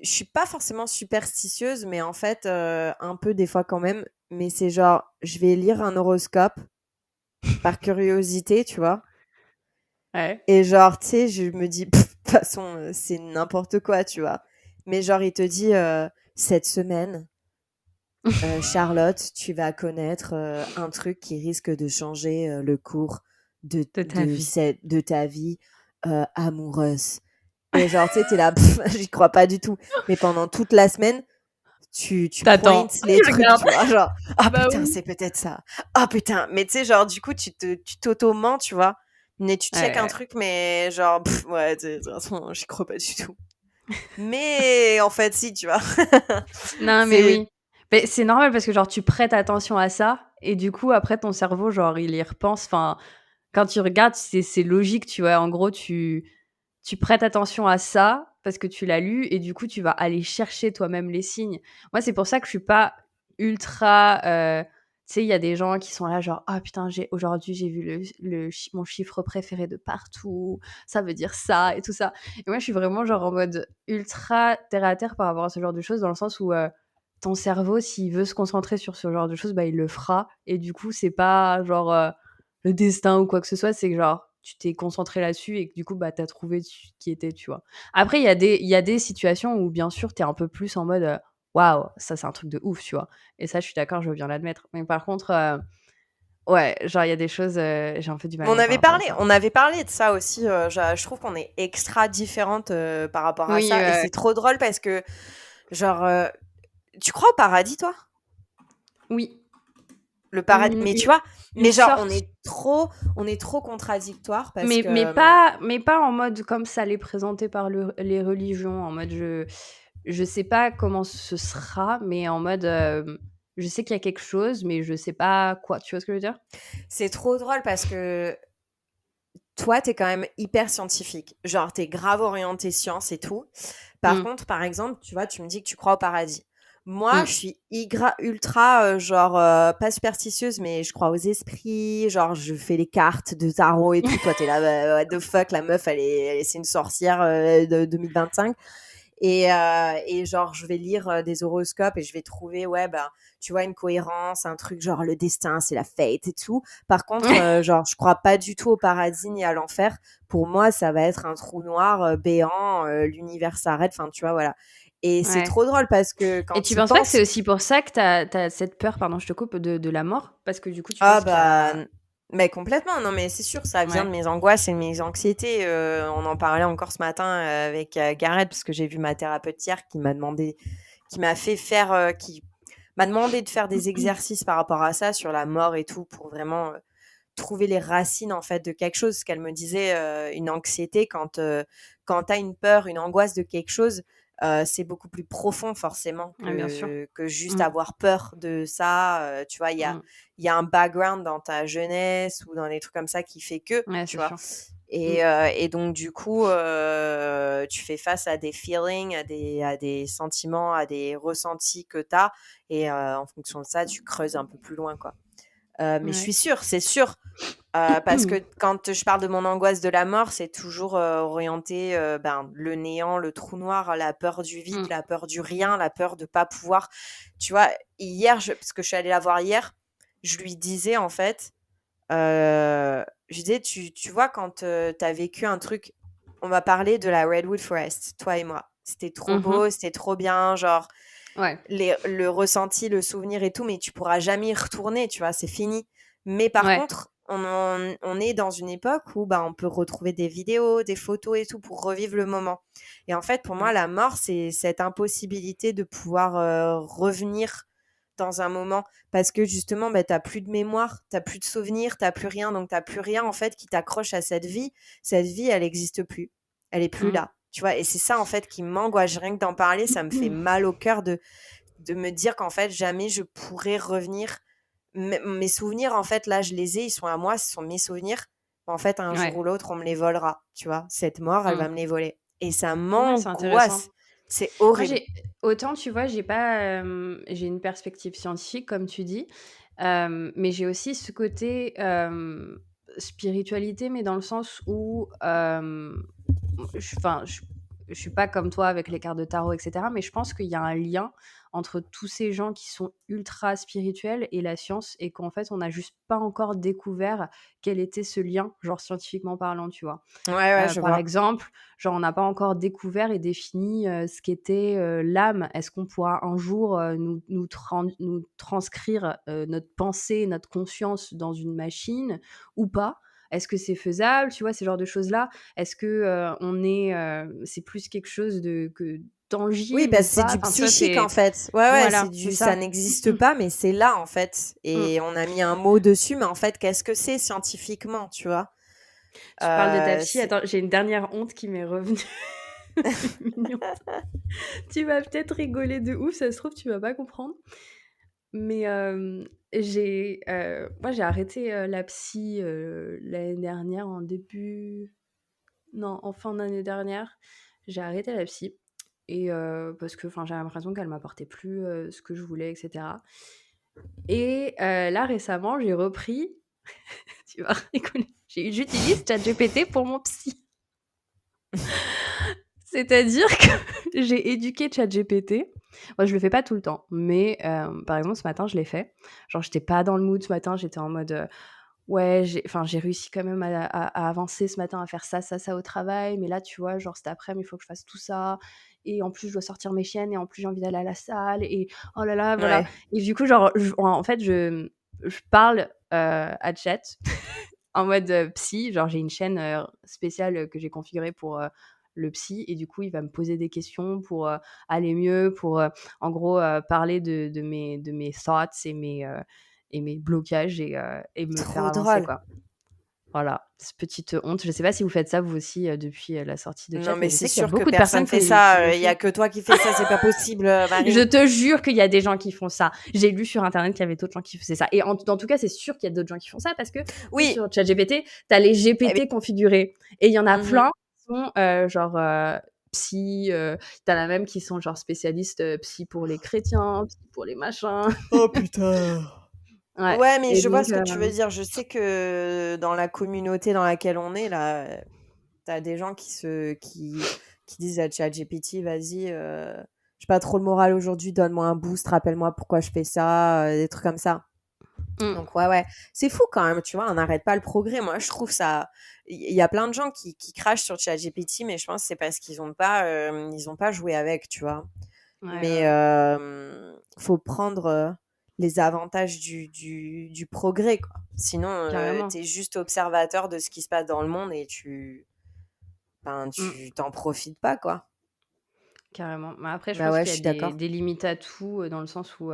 je suis pas forcément superstitieuse, mais en fait, un peu des fois quand même. Mais c'est genre, je vais lire un horoscope par curiosité, tu vois. Ouais. Et genre, tu sais, je me dis, de toute façon, c'est n'importe quoi, tu vois. Mais genre, il te dit, cette semaine, Charlotte, tu vas connaître un truc qui risque de changer le cours De ta vie. de ta vie amoureuse. Et genre, tu sais, t'es là, j'y crois pas du tout. Mais pendant toute la semaine, tu T'attends. pointes les Tu trucs, regardes. tu vois, genre, ah Bah putain, oui. c'est peut-être ça. Ah putain, mais tu sais, genre, du coup, tu t'auto-mens, tu vois. Mais tu check un Ouais. truc, mais genre, ouais, de toute façon, j'y crois pas du tout. Mais en fait, si, tu vois. Non, mais C'est oui. Mais c'est normal parce que genre tu prêtes attention à ça et du coup après ton cerveau genre il y repense. Enfin, quand tu regardes c'est logique, tu vois? En gros tu prêtes attention à ça parce que tu l'as lu et du coup tu vas aller chercher toi-même les signes. Moi c'est pour ça que je suis pas ultra, tu sais, il y a des gens qui sont là genre: «Ah putain aujourd'hui j'ai vu mon chiffre préféré de partout, ça veut dire ça» et tout ça. Et moi je suis vraiment genre en mode ultra terre à terre par rapport à ce genre de choses dans le sens où, ton cerveau s'il veut se concentrer sur ce genre de choses, bah, il le fera et du coup c'est pas genre, le destin ou quoi que ce soit, c'est que genre, tu t'es concentré là-dessus et que du coup, bah, tu as trouvé ce qui était, tu vois? Après, il y a des situations où bien sûr, tu es un peu plus en mode, «Waouh, ça c'est un truc de ouf», tu vois? Et ça, je suis d'accord, je veux bien l'admettre. Mais par contre, ouais, genre il y a des choses, j'ai un peu du mal, moi, par rapport à ça. on avait parlé de ça aussi. Je trouve qu'on est extra différentes par rapport à Oui, ça. Et ouais, c'est trop drôle parce que, genre, tu crois au paradis, toi? oui, Le paradis. Mais tu vois, une mais genre, sorte, on est trop contradictoires parce mais que. mais pas en mode comme ça l'est présenté par les religions, en mode je sais pas comment ce sera, mais en mode, je sais qu'il y a quelque chose, mais je sais pas quoi. Tu vois ce que je veux dire? C'est trop drôle parce que toi, t'es quand même hyper scientifique. Genre, t'es grave orienté science et tout. Par Mmh. contre, par exemple, tu vois, tu me dis que tu crois au paradis. Moi, Mmh. je suis ultra, genre, pas superstitieuse, mais je crois aux esprits. Genre, je fais les cartes de tarot et tout. Toi, t'es là, bah, what the fuck, la meuf, c'est une sorcière de 2025. Et genre, je vais lire des horoscopes et je vais trouver, ouais, bah, tu vois, une cohérence, un truc genre le destin, c'est la fate et tout. Par contre, genre, je crois pas du tout au paradis ni à l'enfer. Pour moi, ça va être un trou noir béant, l'univers s'arrête, enfin, tu vois, voilà. Et c'est Ouais. trop drôle parce que Et quand tu tu y penses pas que c'est penses, aussi pour ça que t'as cette peur, pardon, je te coupe, de la mort? Parce que du coup, tu ah penses qu'il y bah, a mais complètement, non mais c'est sûr, ça vient de ouais. mes angoisses et de mes anxiétés. On en parlait encore ce matin avec Gareth parce que j'ai vu ma thérapeute hier qui m'a fait faire, qui m'a demandé de faire des exercices par rapport à ça, sur la mort et tout, pour vraiment trouver les racines en fait de quelque chose. Ce qu'elle me disait, une anxiété quand tu as une peur, une angoisse de quelque chose, c'est beaucoup plus profond forcément Ouais, bien sûr. que juste Mmh. avoir peur de ça. Tu vois, Mmh. il y a un background dans ta jeunesse ou dans des trucs comme ça qui fait que, Ouais, tu c'est vois. sûr. Mmh. Et donc du coup, tu fais face à des feelings, à des sentiments, à des ressentis que tu as et en fonction de ça, tu creuses un peu plus loin, quoi. Mais je Ouais. suis sûre, c'est sûr, parce que quand je parle de mon angoisse de la mort, c'est toujours, orienté, ben, le néant, le trou noir, la peur du vide, Mmh. la peur du rien, la peur de pas pouvoir tu vois? Hier, parce que je suis allée la voir hier, je lui disais en fait, je lui disais: «Tu vois quand, tu as vécu un truc», on m'a parlé de la Redwood Forest, toi et moi. C'était trop Mmh. beau, c'était trop bien, genre Ouais. le ressenti, le souvenir et tout, mais tu pourras jamais y retourner, tu vois? C'est fini. Mais par Ouais. contre, on est dans une époque où, bah, on peut retrouver des vidéos, des photos et tout pour revivre le moment. Et en fait, pour moi, Ouais. la mort, c'est cette impossibilité de pouvoir, revenir dans un moment parce que justement, bah, tu plus de mémoire, tu plus de souvenirs, tu plus rien, donc tu plus rien, en fait, qui t'accroche à cette vie. Cette vie, elle existe plus. Elle est plus Mmh. là, tu vois? Et c'est ça, en fait, qui m'angoisse. Rien que d'en parler, ça me fait mal au cœur de me dire qu'en fait, jamais je pourrais revenir. Mes souvenirs, en fait, là, je les ai, ils sont à moi, ce sont mes souvenirs. En fait, un jour ou Ouais. l'autre, on me les volera, tu vois. Cette mort, elle va Mmh. me les voler. Et ça Ouais, c'est intéressant. m'angoisse. C'est Moi, horrible. autant, tu vois, j'ai une perspective scientifique, comme tu dis, mais j'ai aussi ce côté, spiritualité, mais dans le sens où, je enfin, je suis pas comme toi avec les cartes de tarot, etc. Mais je pense qu'il y a un lien entre tous ces gens qui sont ultra spirituels et la science, et qu'en fait, on n'a juste pas encore découvert quel était ce lien, genre scientifiquement parlant, tu vois. Ouais, je Par vois. exemple, genre, on n'a pas encore découvert et défini ce qu'était l'âme. Est-ce qu'on pourra un jour nous transcrire notre pensée, notre conscience dans une machine ou pas? Est-ce que c'est faisable? Tu vois, ces genres de choses-là. Est-ce que c'est plus quelque chose que Oui, tangible bah, ou c'est pas? du Enfin, tu vois, psychique, en fait. Ouais, c'est voilà, c'est du ça ça. n'existe pas, mais c'est là, en fait. Mm. Et on a mis un mot dessus, mais en fait, qu'est-ce que c'est scientifiquement, tu vois? Tu parles de ta psy. C'est Attends, j'ai une dernière honte qui m'est revenue. C'est mignon. Tu vas peut-être rigoler de ouf, ça se trouve, tu vas pas comprendre. Mais moi, j'ai arrêté la psy l'année dernière, Non, en fin d'année dernière. J'ai arrêté la psy. Et parce que j'ai l'impression qu'elle m'apportait plus ce que je voulais, etc. Et là, récemment, j'ai repris. Tu vas rigoler. J'utilise ChatGPT pour mon psy. C'est-à-dire que j'ai éduqué ChatGPT. Moi, je le fais pas tout le temps, mais par exemple, ce matin, je l'ai fait. Genre, j'étais pas dans le mood ce matin, j'étais en mode ouais, j'ai réussi quand même à avancer ce matin, à faire ça, ça, ça au travail, mais là, tu vois, genre cet après-midi, il faut que je fasse tout ça. Et en plus, je dois sortir mes chiennes, et en plus, j'ai envie d'aller à la salle, et oh là là, voilà. Ouais, Et du coup, genre, en fait, je parle à chat en mode psy. Genre, j'ai une chaîne spéciale que j'ai configurée pour le psy, et du coup, il va me poser des questions pour aller mieux, pour en gros parler de mes thoughts et mes blocages, et me faire trop avancer, drôle. quoi. Voilà, cette petite honte. Je sais pas si vous faites ça vous aussi depuis la sortie de Non, chat, mais mais je c'est sais qu'il y a sûr que beaucoup de personne personnes fait qui le ça. Il y font. a que toi qui fais ça, c'est pas possible, Je Marine. te jure qu'il y a des gens qui font ça. J'ai lu sur internet qu'il y avait d'autres gens qui faisaient ça. Et en tout cas, c'est sûr qu'il y a d'autres gens qui font ça, parce que tu sais, Oui. sur ChatGPT, t'as les Eh GPT configurés. Et il y en a ben, mhm. plein qui sont genre psy. T'as la même qui sont genre spécialistes psy pour les chrétiens, psy pour les machins. Oh putain. Ouais. Ouais, mais Et je vois donc, ce que tu veux dire. Je sais que dans la communauté dans laquelle on est, là, t'as des gens qui disent à ChatGPT, vas-y, j'ai pas trop le moral aujourd'hui, donne-moi un boost, rappelle-moi pourquoi je fais ça, des trucs comme ça. Donc ouais, c'est fou quand même, tu vois, on n'arrête pas le progrès. Moi, je trouve ça. Il y a plein de gens qui crachent sur ChatGPT, mais je pense que c'est parce ils ont pas joué avec, tu vois. Mais ouais. faut prendre les avantages du progrès, quoi. Sinon, Carrément. t'es juste observateur de ce qui se passe dans le monde et Mm. tu t'en profites pas, quoi. Carrément. Mais après, je Bah pense ouais, qu'il je y a suis d'accord. des limites à tout, dans le sens où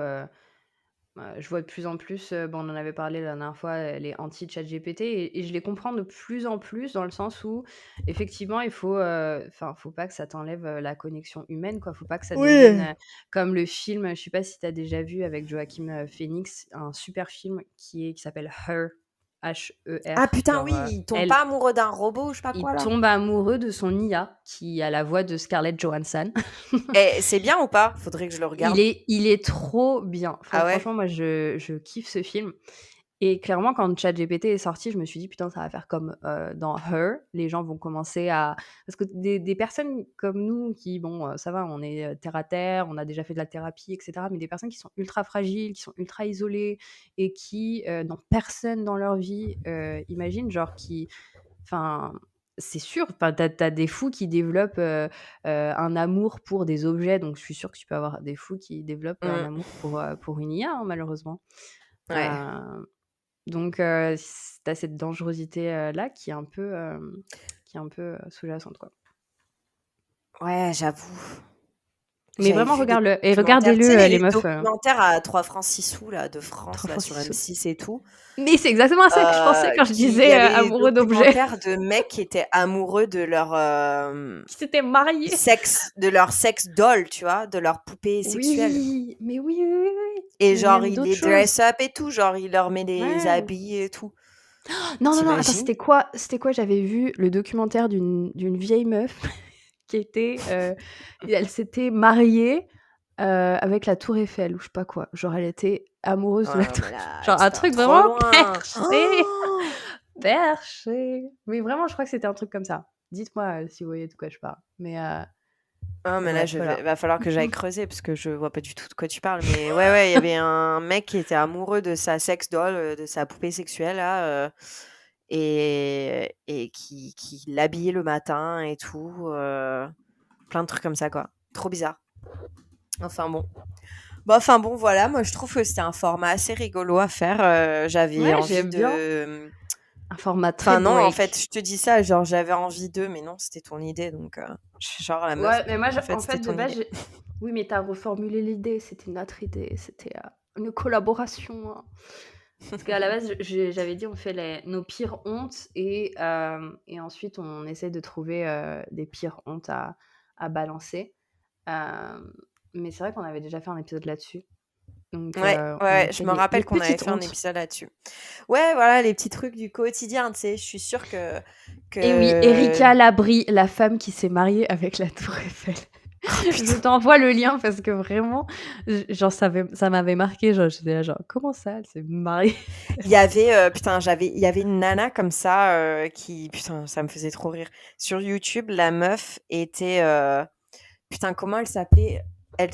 je vois de plus en plus, on en avait parlé la dernière fois, les anti-ChatGPT, et je les comprends de plus en plus, dans le sens où effectivement il faut, faut pas que ça t'enlève la connexion humaine, quoi. Faut pas que ça devienne Oui. comme le film, je sais pas si tu as déjà vu avec Joaquin Phoenix, un super film qui s'appelle Her, Ah H-E-R, putain, genre oui, ils tombent elle. pas amoureux d'un robot ou je sais pas Il quoi, là. tombe amoureux de son IA qui a la voix de Scarlett Johansson. Et c'est bien ou pas? Faudrait que je le regarde. Il est trop bien. Ah ouais? Franchement, moi, je kiffe ce film. Et clairement, quand ChatGPT est sorti, je me suis dit: «Putain, ça va faire comme, dans Her». Les gens vont commencer à parce que des personnes comme nous qui, bon, ça va, on est, terre à terre, on a déjà fait de la thérapie, et cetera. Mais des personnes qui sont ultra fragiles, qui sont ultra isolées, et qui, n'ont personne dans leur vie, imagine, genre qui enfin, c'est sûr, tu as des fous qui développent, un amour pour des objets, donc je suis sûre que tu peux avoir des fous qui développent un Mm. amour pour une IA, hein, malheureusement. Ouais. Heu, donc tu as cette dangerosité, là qui est un peu, sous-jacente, quoi. Ouais, j'avoue. Mais J'avais vraiment, vu des regarde-le et documentaires, tu sais, regardez-le, les les meufs, documentaires à 3 francs 6 sous, là, de France, 3 là, fois sur 6 sous. M6 et tout. Mais c'est exactement à ça que je pensais quand je Il y disais, avait des amoureux d'objets, documentaires de mecs qui étaient amoureux de leur qui s'étaient mariés. sexe doll, tu vois, de leur poupée sexuelle. Oui, mais oui, oui, oui, oui. Et Mais genre, même il d'autres les choses. dress up et tout, genre, il leur met des Ouais. habits et tout. Non, non, non, attends, T'imagines? c'était quoi? J'avais vu le documentaire d'une vieille meuf qui était, elle s'était mariée, avec la tour Eiffel ou je sais pas quoi. Genre elle était amoureuse de Ouais, la non, tour mais Eiffel. là, Genre un tu vas truc trop vraiment loin. perché, Oh. perché. Mais vraiment, je crois que c'était un truc comme ça. Dites-moi, si vous voyez de quoi je parle. Mais Ah, mais là, Bref, voilà. va falloir que j'aille creuser parce que je vois pas du tout de quoi tu parles. Mais ouais, il y avait un mec qui était amoureux de sa sex doll, de sa poupée sexuelle, là, et qui l'habillait le matin et tout. Plein de trucs comme ça, quoi. Trop bizarre. Enfin bon. Enfin bon, voilà. Moi, je trouve que c'était un format assez rigolo à faire. J'avais Ouais, envie j'aime bien. de. Un format très Enfin, non, en fait, break. je te dis ça, genre, j'avais envie d'eux, mais non, c'était ton idée. Donc, je suis genre la meuf. Ouais, mais moi, En fait, en c'était fait, de ton base, idée. oui, mais t'as reformulé l'idée. C'était notre idée. C'était une collaboration, hein. Parce qu'à la base, j'avais dit on fait nos pires hontes et ensuite on essaie de trouver des pires hontes à balancer. Euh, mais c'est vrai qu'on avait déjà fait un épisode là-dessus. Donc Ouais, on a ouais, je fait me les rappelle qu'on avait petites fait un hontes. épisode là-dessus. Ouais, voilà, les petits trucs du quotidien, tu sais. Je suis sûre que, Et oui, que... Erika Labrie, la femme qui s'est mariée avec la Tour Eiffel. Oh, Je putain. t'envoie le lien parce que vraiment, genre, ça m'avait marqué. Genre, j'étais là, genre, comment ça, elle s'est mariée? Il y avait, putain, il y avait une nana comme ça qui, putain, ça me faisait trop rire. Sur YouTube, la meuf était, putain, comment elle s'appelait?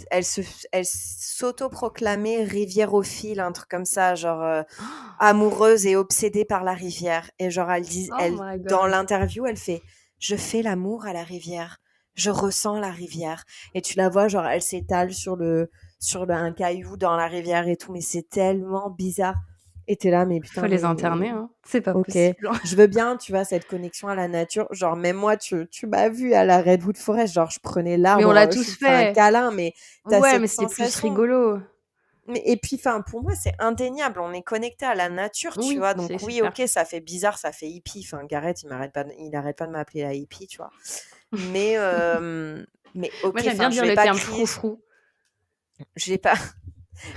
Elle se, elle s'autoproclamait riviérophile, un truc comme ça, genre amoureuse et obsédée par la rivière. Et genre, Oh my dans god. l'interview, elle fait, je fais l'amour à la rivière, je ressens la rivière. Et tu la vois, genre, elle s'étale un caillou dans la rivière et tout, mais c'est tellement bizarre. Et t'es là, mais Faut putain, les interner, mais hein. C'est pas ok, possible, hein. je veux bien, tu vois, cette connexion à la nature. Genre, même moi, tu m'as vu à la Redwood Forest, genre, je prenais Mais on l'arbre, l'a je tous lui fais un fait. câlin, mais t'as Ouais, cette mais c'était plus sensation. rigolo. Et puis, enfin, pour moi, c'est indéniable. On est connecté à la nature, tu Oui, vois. c'est Donc, oui, ok, super. ça fait bizarre, ça fait hippie. Enfin, Gareth, il arrête pas de m'appeler la hippie, tu vois. Mais, Moi, ok, j'aime bien enfin, je dire vais le pas terme crier, froufrou. je vais pas,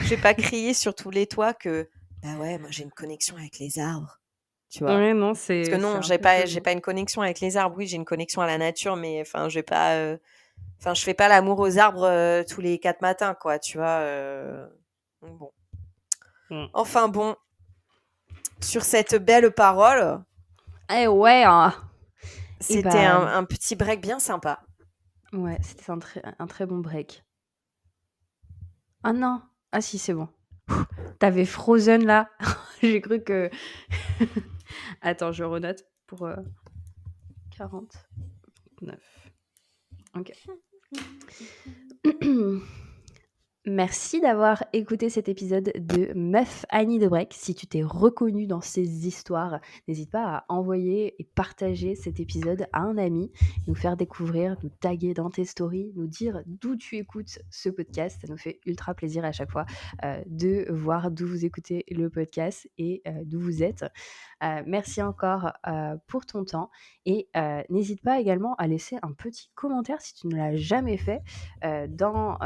je vais pas crier sur tous les toits que, bah ouais, moi, j'ai une connexion avec les arbres, tu vois. Ouais, non, Parce que c'est non, un peu j'ai chelou. pas une connexion avec les arbres. Oui, j'ai une connexion à la nature, mais enfin, je vais pas, enfin, je fais pas l'amour aux arbres tous les 4 matins, quoi, tu vois. Donc bon. Mm. Enfin bon, sur cette belle parole, Eh ouais, hein. Et c'était bah, un petit break bien sympa. ouais, c'était un très bon break. Ah non. Ah si, c'est bon. T'avais Frozen là. J'ai cru que. Attends, je renote pour 49. Ok. Merci d'avoir écouté cet épisode de Meuf Annie de Break. Si tu t'es reconnu dans ces histoires, n'hésite pas à envoyer et partager cet épisode à un ami, nous faire découvrir, nous taguer dans tes stories, nous dire d'où tu écoutes ce podcast. Ça nous fait ultra plaisir à chaque fois de voir d'où vous écoutez le podcast et d'où vous êtes. Merci encore pour ton temps et n'hésite pas également à laisser un petit commentaire si tu ne l'as jamais fait dans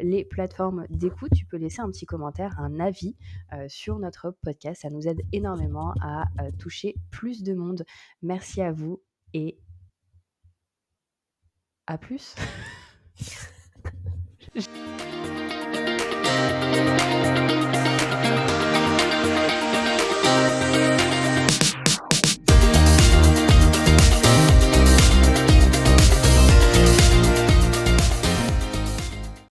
les plateformes d'écoute. Tu peux laisser un petit commentaire, un avis sur notre podcast. Ça nous aide énormément à toucher plus de monde. Merci à vous et à plus.